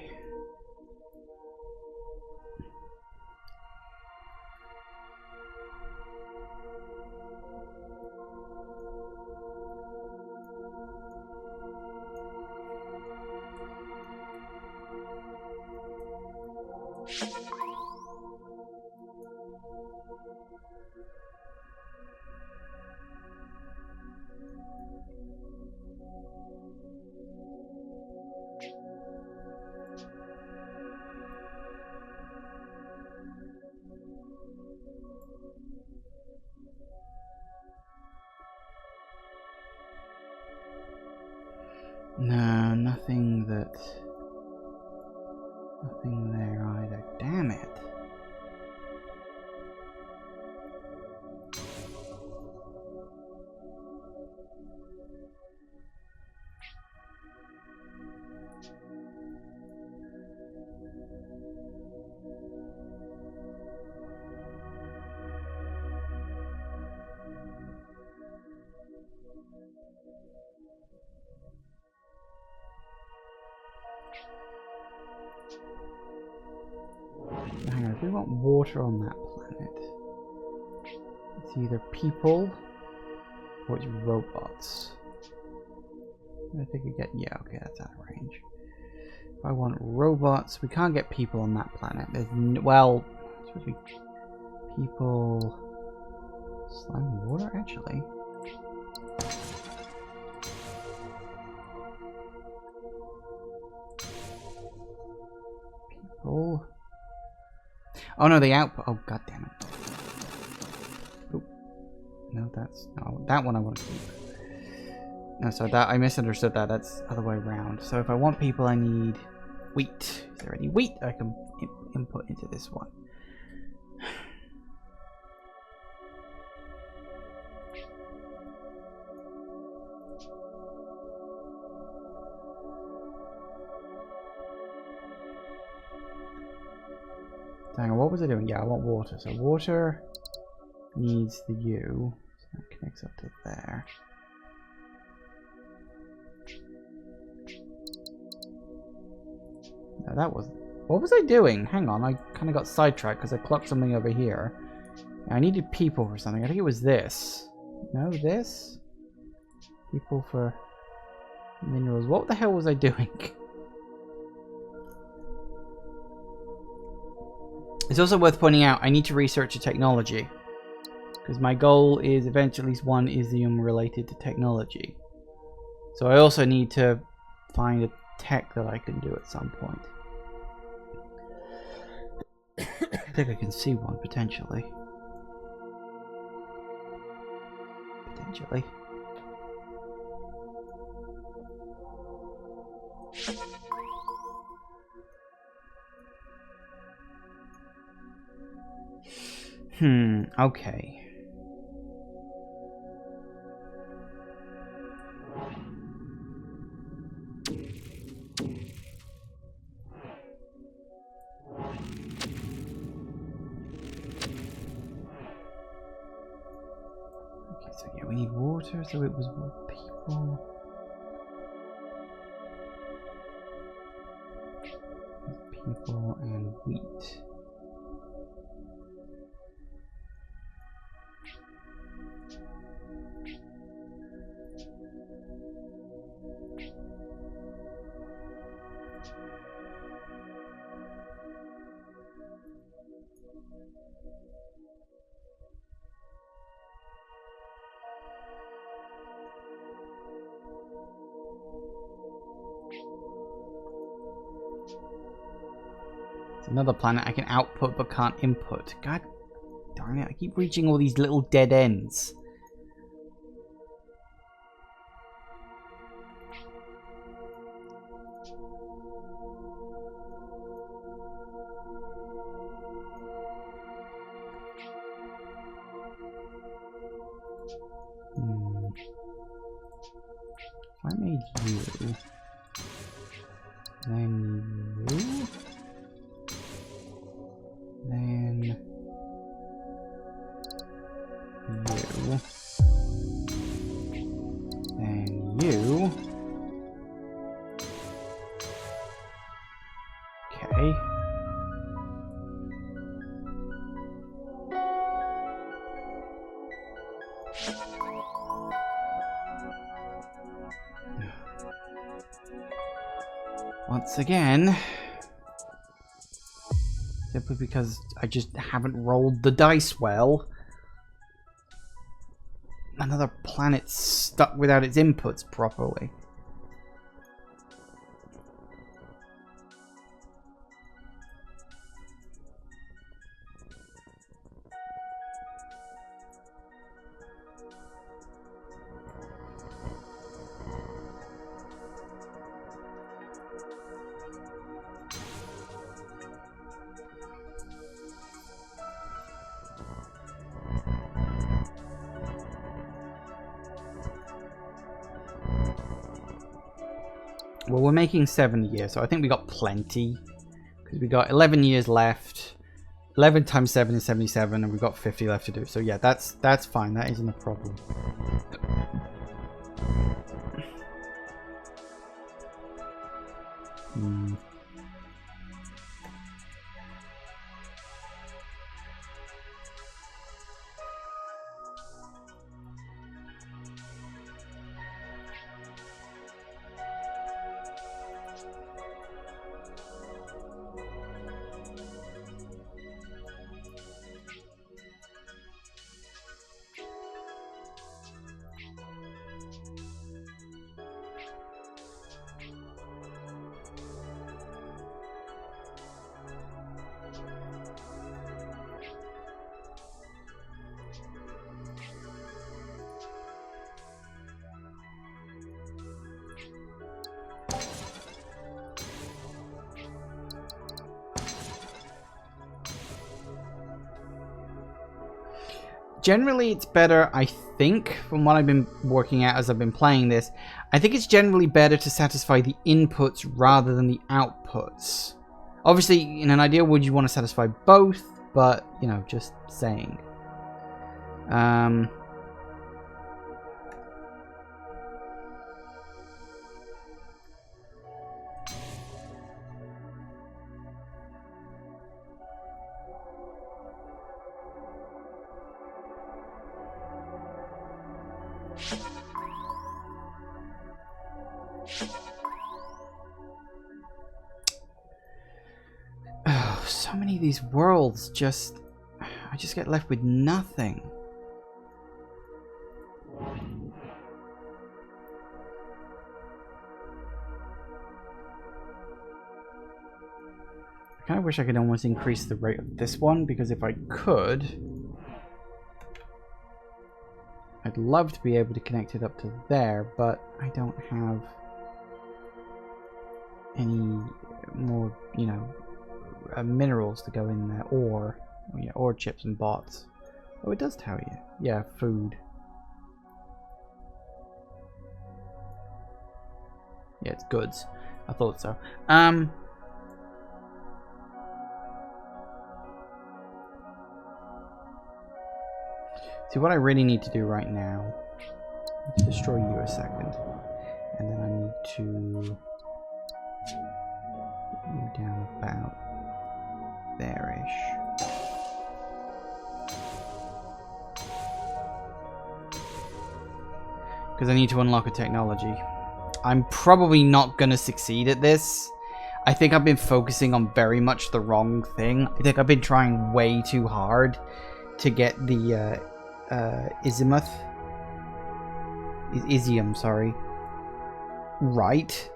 [SPEAKER 1] No, nothing there either. Damn it. Hang on, if we want water on that planet, it's either people or it's robots. I think we get, yeah, okay, that's out of range. If I want robots, we can't get people on that planet. There's well, it's supposed to be people, slime water actually. People. Oh no, the output. Oh god damn it. Oop. No, that's no. That one I want to keep. No, so that I misunderstood that. That's the other way around. So if I want people, I need wheat. Is there any wheat I can input into this one? Hang on, what was I doing? Yeah, I want water. So water needs the U. So that connects up to there. No, that was... What was I doing? Hang on, I kind of got sidetracked because I clocked something over here. I needed people for something. I think it was this. No, this? People for minerals. What the hell was I doing? It's also worth pointing out, I need to research a technology. Because my goal is eventually at least one Isium related to technology. So I also need to find a tech that I can do at some point. I think I can see one, potentially. Potentially. Okay. Okay, so yeah, we need water, so it was more people. people and wheat. Another planet I can output but can't input. God darn it, I keep reaching all these little dead ends. If I made you, then you, then you, then you. Okay. Once again, simply because I just haven't rolled the dice well, another planet's stuck without its inputs properly. Well, we're making 70 years, so I think we got plenty. Because we got 11 years left. 11 times 7 is 77, and we've got 50 left to do. So yeah, that's fine. That isn't a problem. Generally, it's better, I think, from what I've been working out as I've been playing this, I think it's generally better to satisfy the inputs rather than the outputs. Obviously, in an ideal world, you want to satisfy both, but, you know, just saying. Oh, so many of these worlds just... I just get left with nothing. I kind of wish I could almost increase the rate of this one, because if I could, I'd love to be able to connect it up to there, but I don't have any more, you know, minerals to go in there, or yeah, ore chips and bots. Oh, it does tell you. Yeah, food. Yeah, it's goods. I thought so. See, what I really need to do right now is destroy you a second. And then I need to You down about there-ish. Because I need to unlock a technology. I'm probably not going to succeed at this. I think I've been focusing on very much the wrong thing. I think I've been trying way too hard to get the Isium, sorry, right.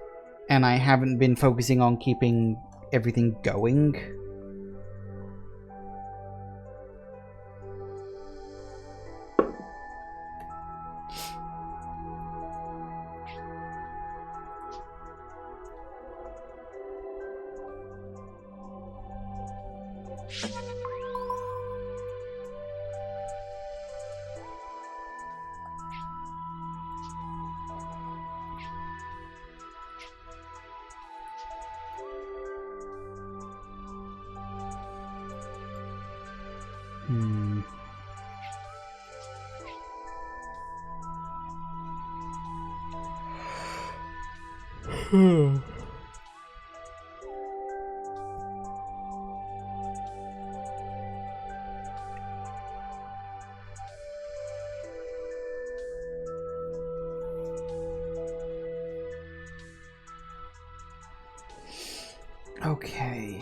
[SPEAKER 1] And I haven't been focusing on keeping everything going. Okay.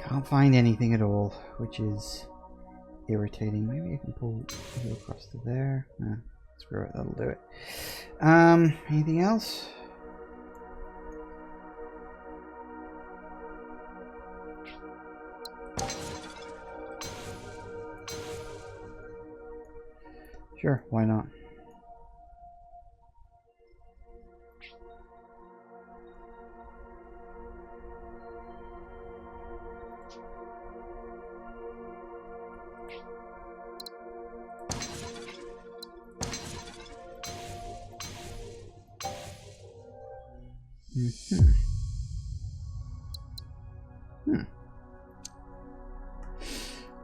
[SPEAKER 1] Can't find anything at all, which is irritating. Maybe I can pull it across to there. Nah, screw it, that'll do it. Anything else? Sure, why not?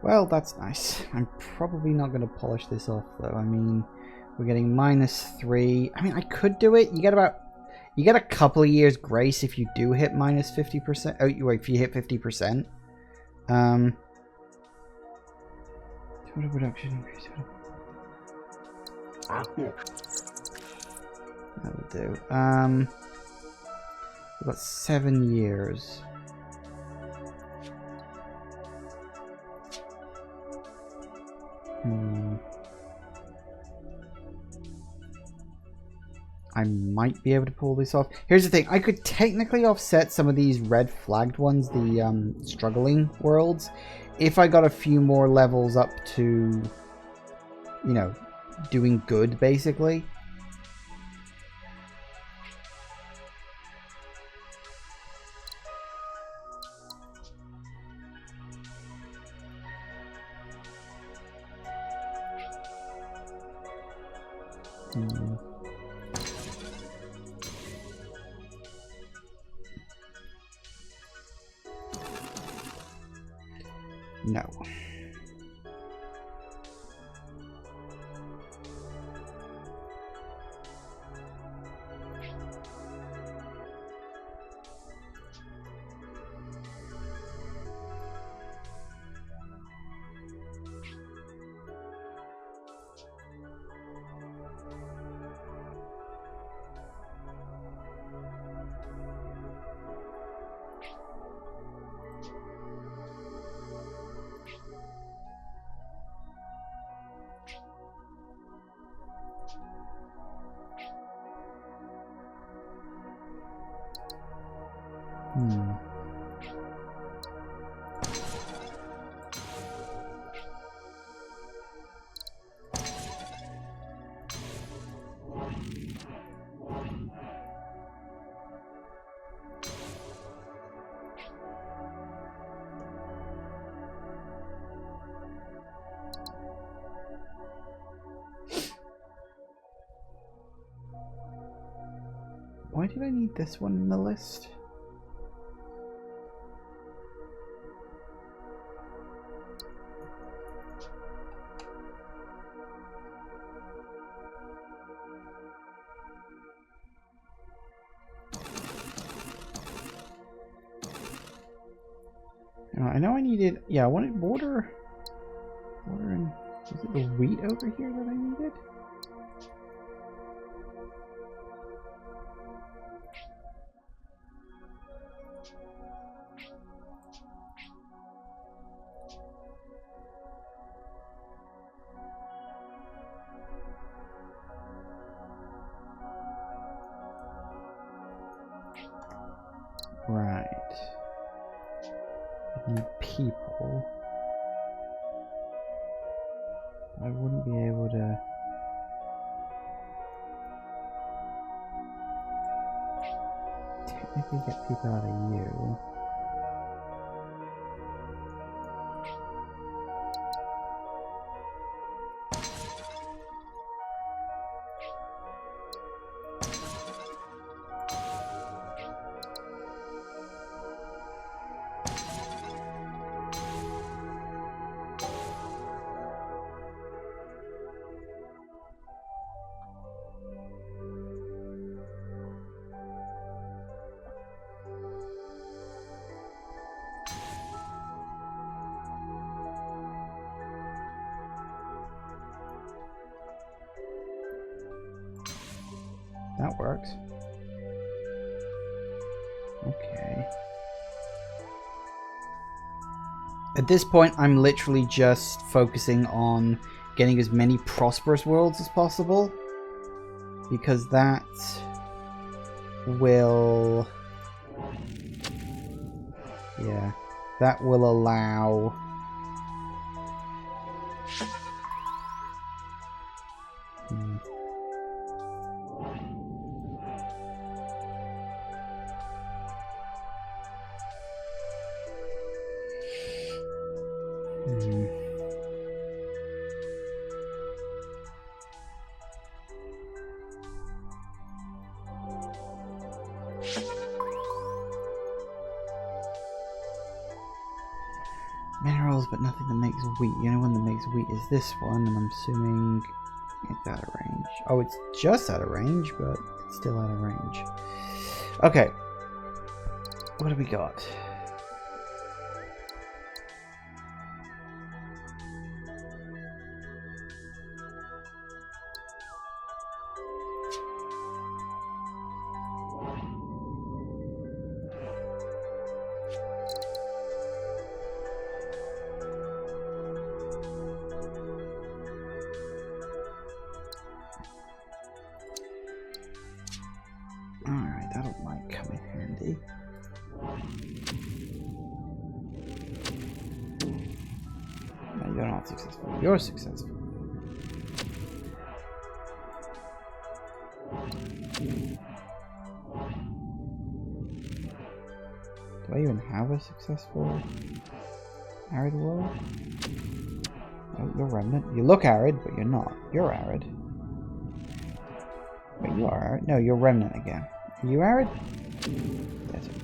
[SPEAKER 1] Well, that's nice. I'm probably not going to polish this off, though. I mean, we're getting -3. I mean, I could do it. You get a couple of years grace if you do hit -50%. Oh, wait, if you hit 50%. Total production increase. That'll do. We've got 7 years. Hmm. I might be able to pull this off. Here's the thing. I could technically offset some of these red flagged ones, the struggling worlds, if I got a few more levels up to, you know, doing good, basically. Hmm. No. Hmm. Why did I need this one in the list? I know I needed, yeah, I wanted water and, was it the wheat over here that I needed? Right. I need people. I wouldn't be able to... technically get people out of you. That works. Okay. At this point, I'm literally just focusing on getting as many prosperous worlds as possible, because that will... yeah, that will allow... minerals, but nothing that makes wheat. The only one that makes wheat is this one, and I'm assuming it's out of range. Oh, it's just out of range, but it's still out of range. Okay. What do we got? You're not successful. You're successful. Do I even have a successful arid world? Oh, you're remnant. You look arid, but you're not. You're arid. Wait, you are arid? No, you're remnant again. Are you arid? Desert.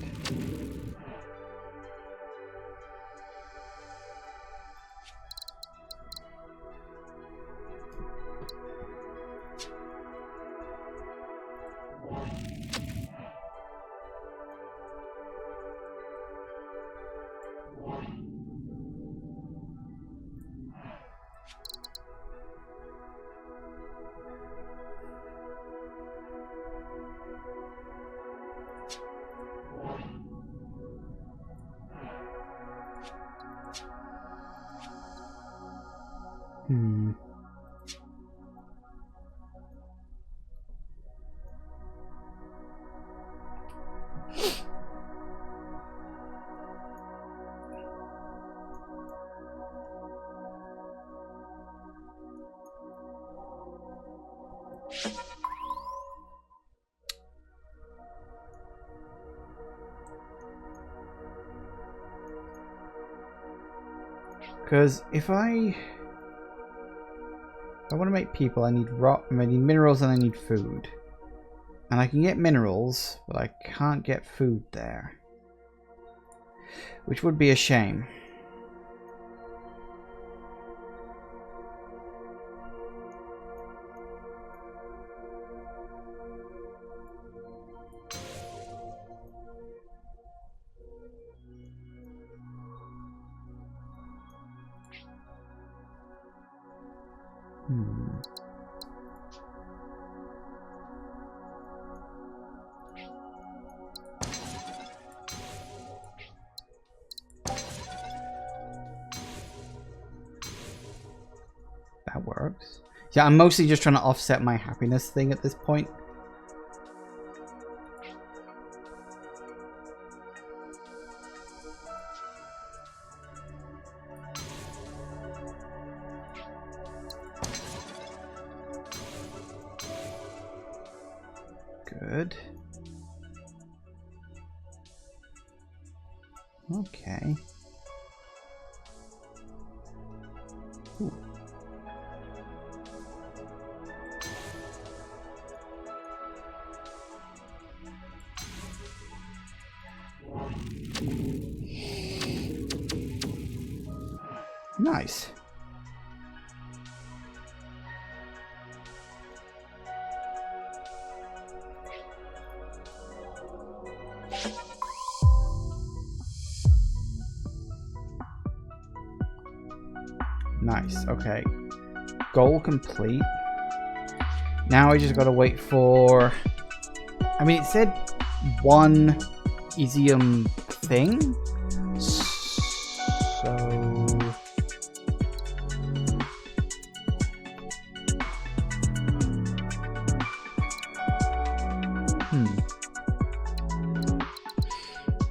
[SPEAKER 1] Because if I want to make people, I need rock, I need minerals, and I need food. And I can get minerals, but I can't get food there, which would be a shame. That works. Yeah, I'm mostly just trying to offset my happiness thing at this point. Good. Okay. Ooh. Nice. Nice, okay. Goal complete. Now I just gotta wait for... I mean, it said one Isium thing. So...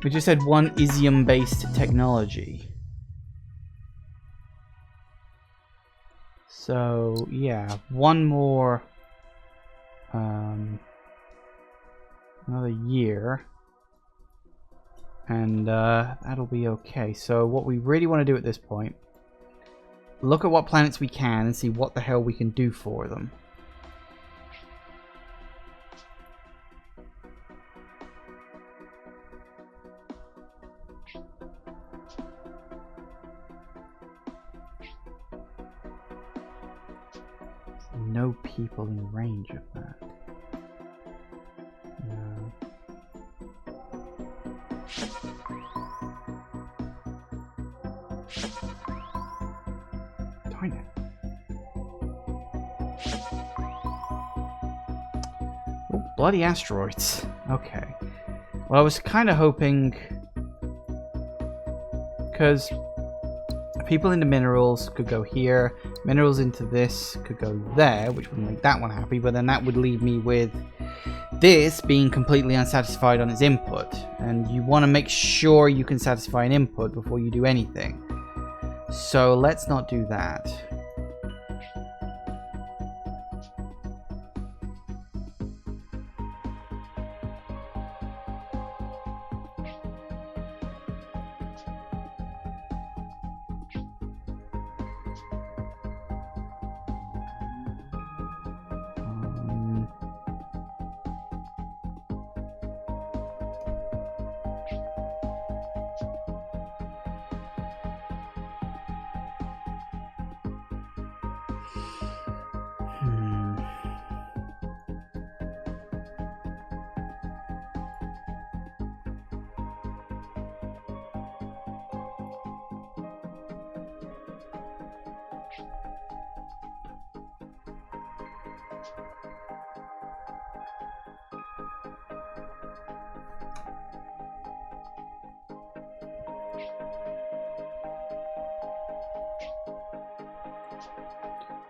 [SPEAKER 1] We just said one Isium-based technology. So, yeah, one more, another year, and that'll be okay. So what we really want to do at this point, look at what planets we can and see what the hell we can do for them. No people in range of that. No. Darn it. Oh, bloody asteroids. Okay. Well, I was kind of hoping... because people into minerals could go here, minerals into this could go there, which would make that one happy, but then that would leave me with this being completely unsatisfied on its input, and you want to make sure you can satisfy an input before you do anything. So let's not do that.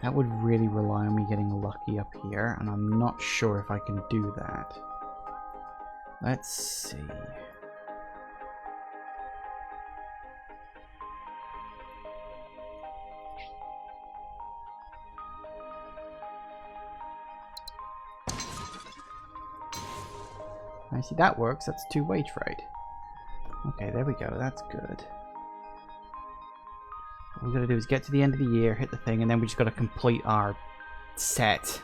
[SPEAKER 1] That would really rely on me getting lucky up here, and I'm not sure if I can do that. Let's see. I see that works. That's two-way trade. Okay, there we go. That's good. All we gotta do is get to the end of the year, hit the thing, and then we just gotta complete our set.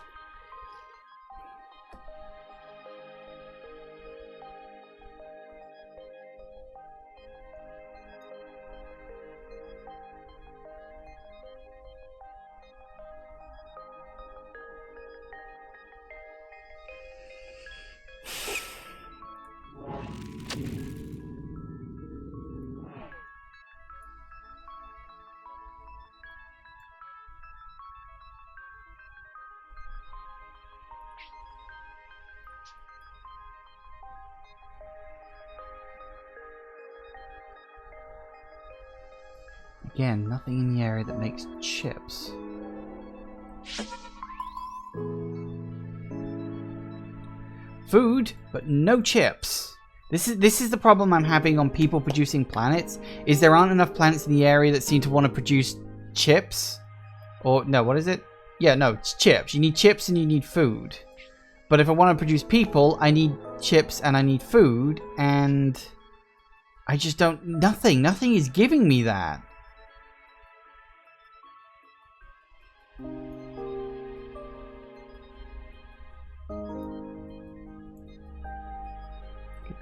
[SPEAKER 1] Again, nothing in the area that makes chips. Food, but no chips. This is the problem I'm having on people producing planets, is there aren't enough planets in the area that seem to want to produce chips. Or, no, what is it? Yeah, no, it's chips. You need chips and you need food. But if I want to produce people, I need chips and I need food, and I just don't... Nothing is giving me that.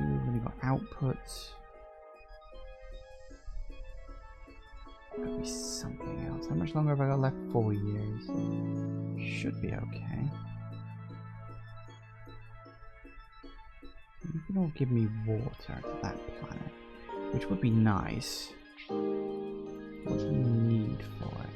[SPEAKER 1] We've already got outputs. Could be something else. How much longer have I got left? 4 years. Should be okay. You can all give me water to that planet, which would be nice. What do you need for it?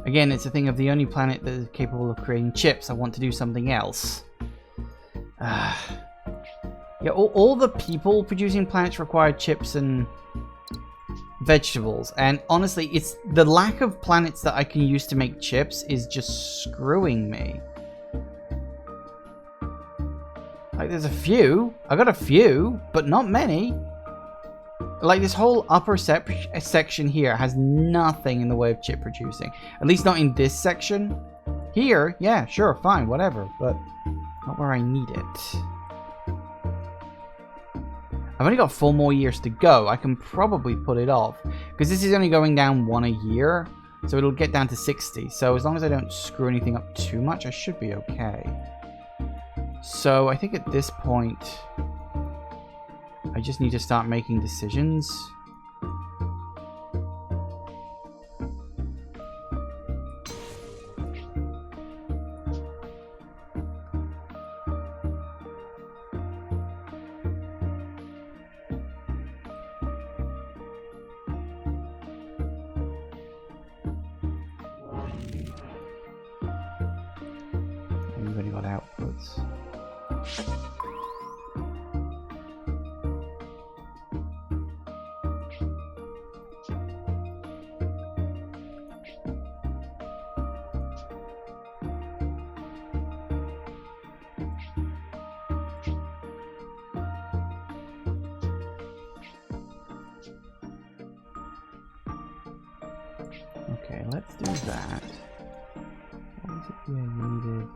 [SPEAKER 1] Again, it's a thing of the only planet that is capable of creating chips. I want to do something else. Yeah, all the people producing planets require chips and vegetables. And honestly, it's the lack of planets that I can use to make chips is just screwing me. Like, there's a few. I got a few, but not many. Like, this whole upper section here has nothing in the way of chip producing. At least not in this section. Here, yeah, sure, fine, whatever. But not where I need it. I've only got 4 more years to go. I can probably put it off. Because this is only going down 1 a year. So it'll get down to 60. So as long as I don't screw anything up too much, I should be okay. So I think at this point, I just need to start making decisions. You've only got outputs. Okay, let's do that. What was it here needed?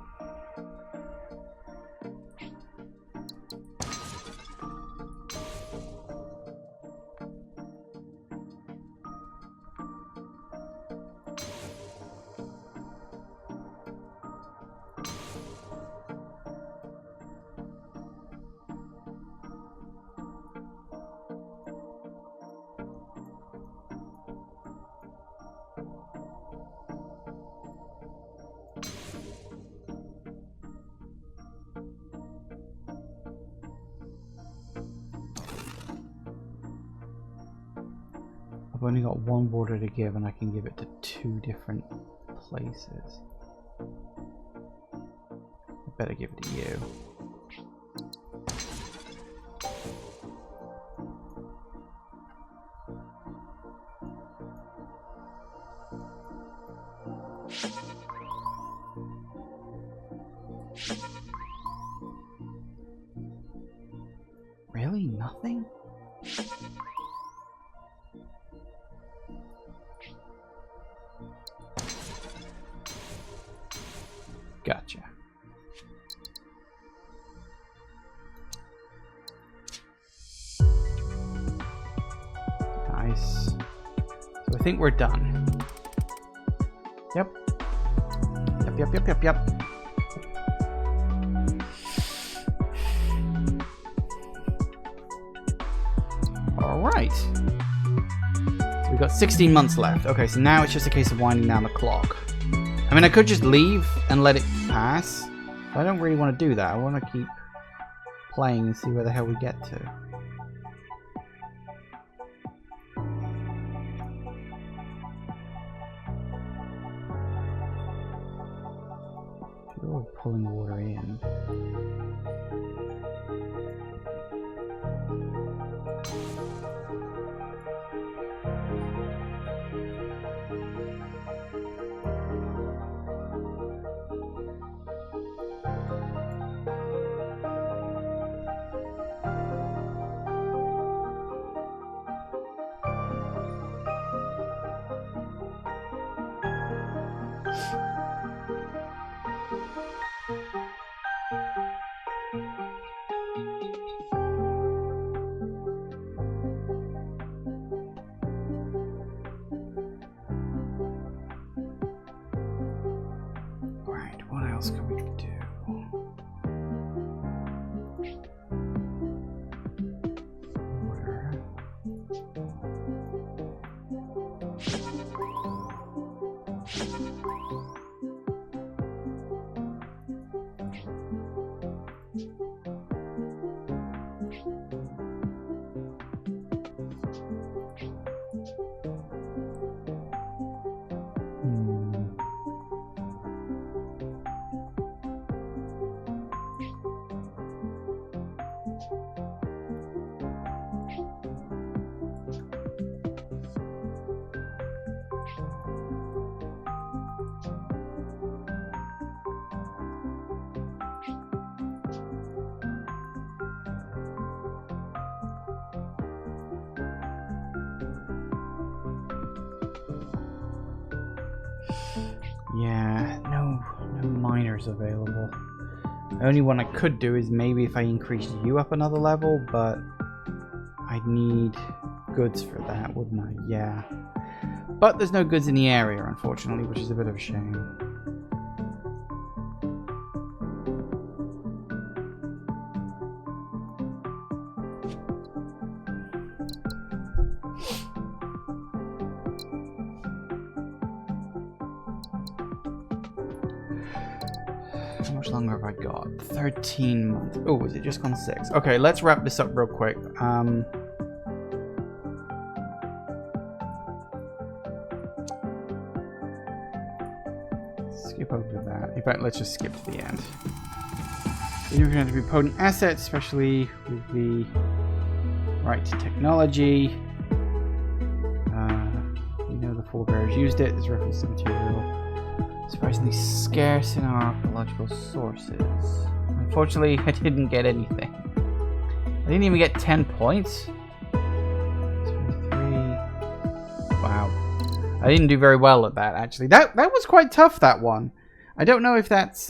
[SPEAKER 1] I've only got 1 water to give, and I can give it to 2 different places. I better give it to you. Really? Nothing? Gotcha. Nice. So I think we're done. Yep. Yep. Alright. So we've got 16 months left. Okay, so now it's just a case of winding down the clock. I mean, I could just leave and let it pass. But I don't really want to do that. I want to keep playing and see where the hell we get to. You're pulling water in. Yeah, no miners available. The only one I could do is maybe if I increased you up another level, but I'd need goods for that, wouldn't I? Yeah. But there's no goods in the area, unfortunately, which is a bit of a shame. How much longer have I got? 13 months. Oh, is it just gone 6? Okay, let's wrap this up real quick. Skip over that. In fact, let's just skip to the end. You're going to be potent assets, especially with the right to technology. We know the forebears used it. There's reference to material. Surprisingly scarce in our archaeological sources. Unfortunately, I didn't get anything. I didn't even get 10 points. 23. Wow. I didn't do very well at that, actually. That was quite tough, that one. I don't know if that's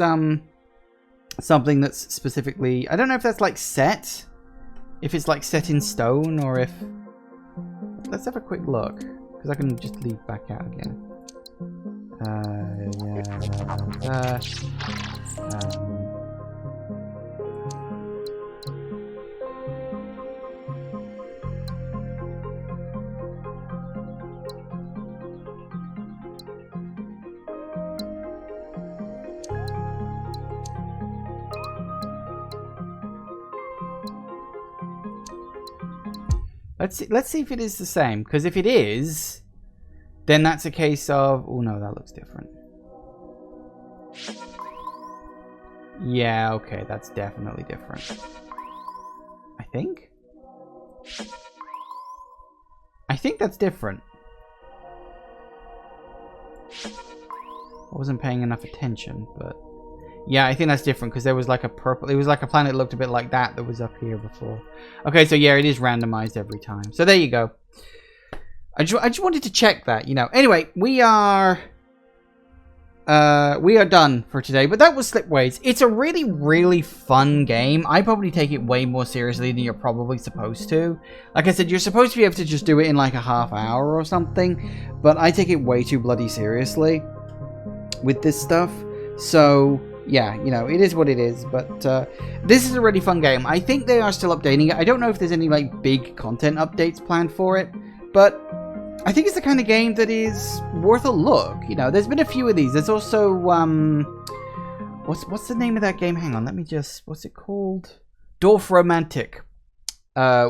[SPEAKER 1] something that's specifically... I don't know if that's like set. If it's like set in stone or if... Let's have a quick look. Because I can just leave back out again. Let's see if it is the same, because if it is, then that's a case of... Oh no, that looks different. Yeah, okay, that's definitely different. I think that's different. I wasn't paying enough attention, but... Yeah, I think that's different, because there was like a purple... It was like a planet that looked a bit like that was up here before. Okay, so yeah, it is randomized every time. So there you go. I just wanted to check that, you know. Anyway, we are done for today. But that was Slipways. It's a really, really fun game. I probably take it way more seriously than you're probably supposed to. Like I said, you're supposed to be able to just do it in like a half hour or something. But I take it way too bloody seriously with this stuff. So... yeah, you know, it is what it is, but this is a really fun game. I think they are still updating it. I don't know if there's any, like, big content updates planned for it, but I think it's the kind of game that is worth a look. You know, there's been a few of these. There's also, what's the name of that game? Hang on, let me just, what's it called? Dwarf Romantic,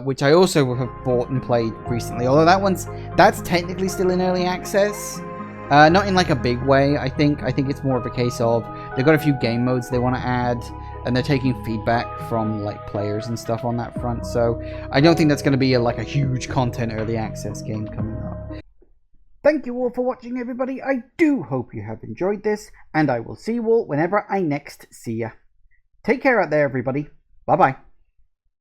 [SPEAKER 1] which I also have bought and played recently, although that's technically still in early access. Not in like a big way, I think. I think it's more of a case of they've got a few game modes they want to add, and they're taking feedback from like players and stuff on that front. So I don't think that's going to be like a huge content early access game coming up. Thank you all for watching, everybody. I do hope you have enjoyed this, and I will see you all whenever I next see ya. Take care out there, everybody. Bye-bye.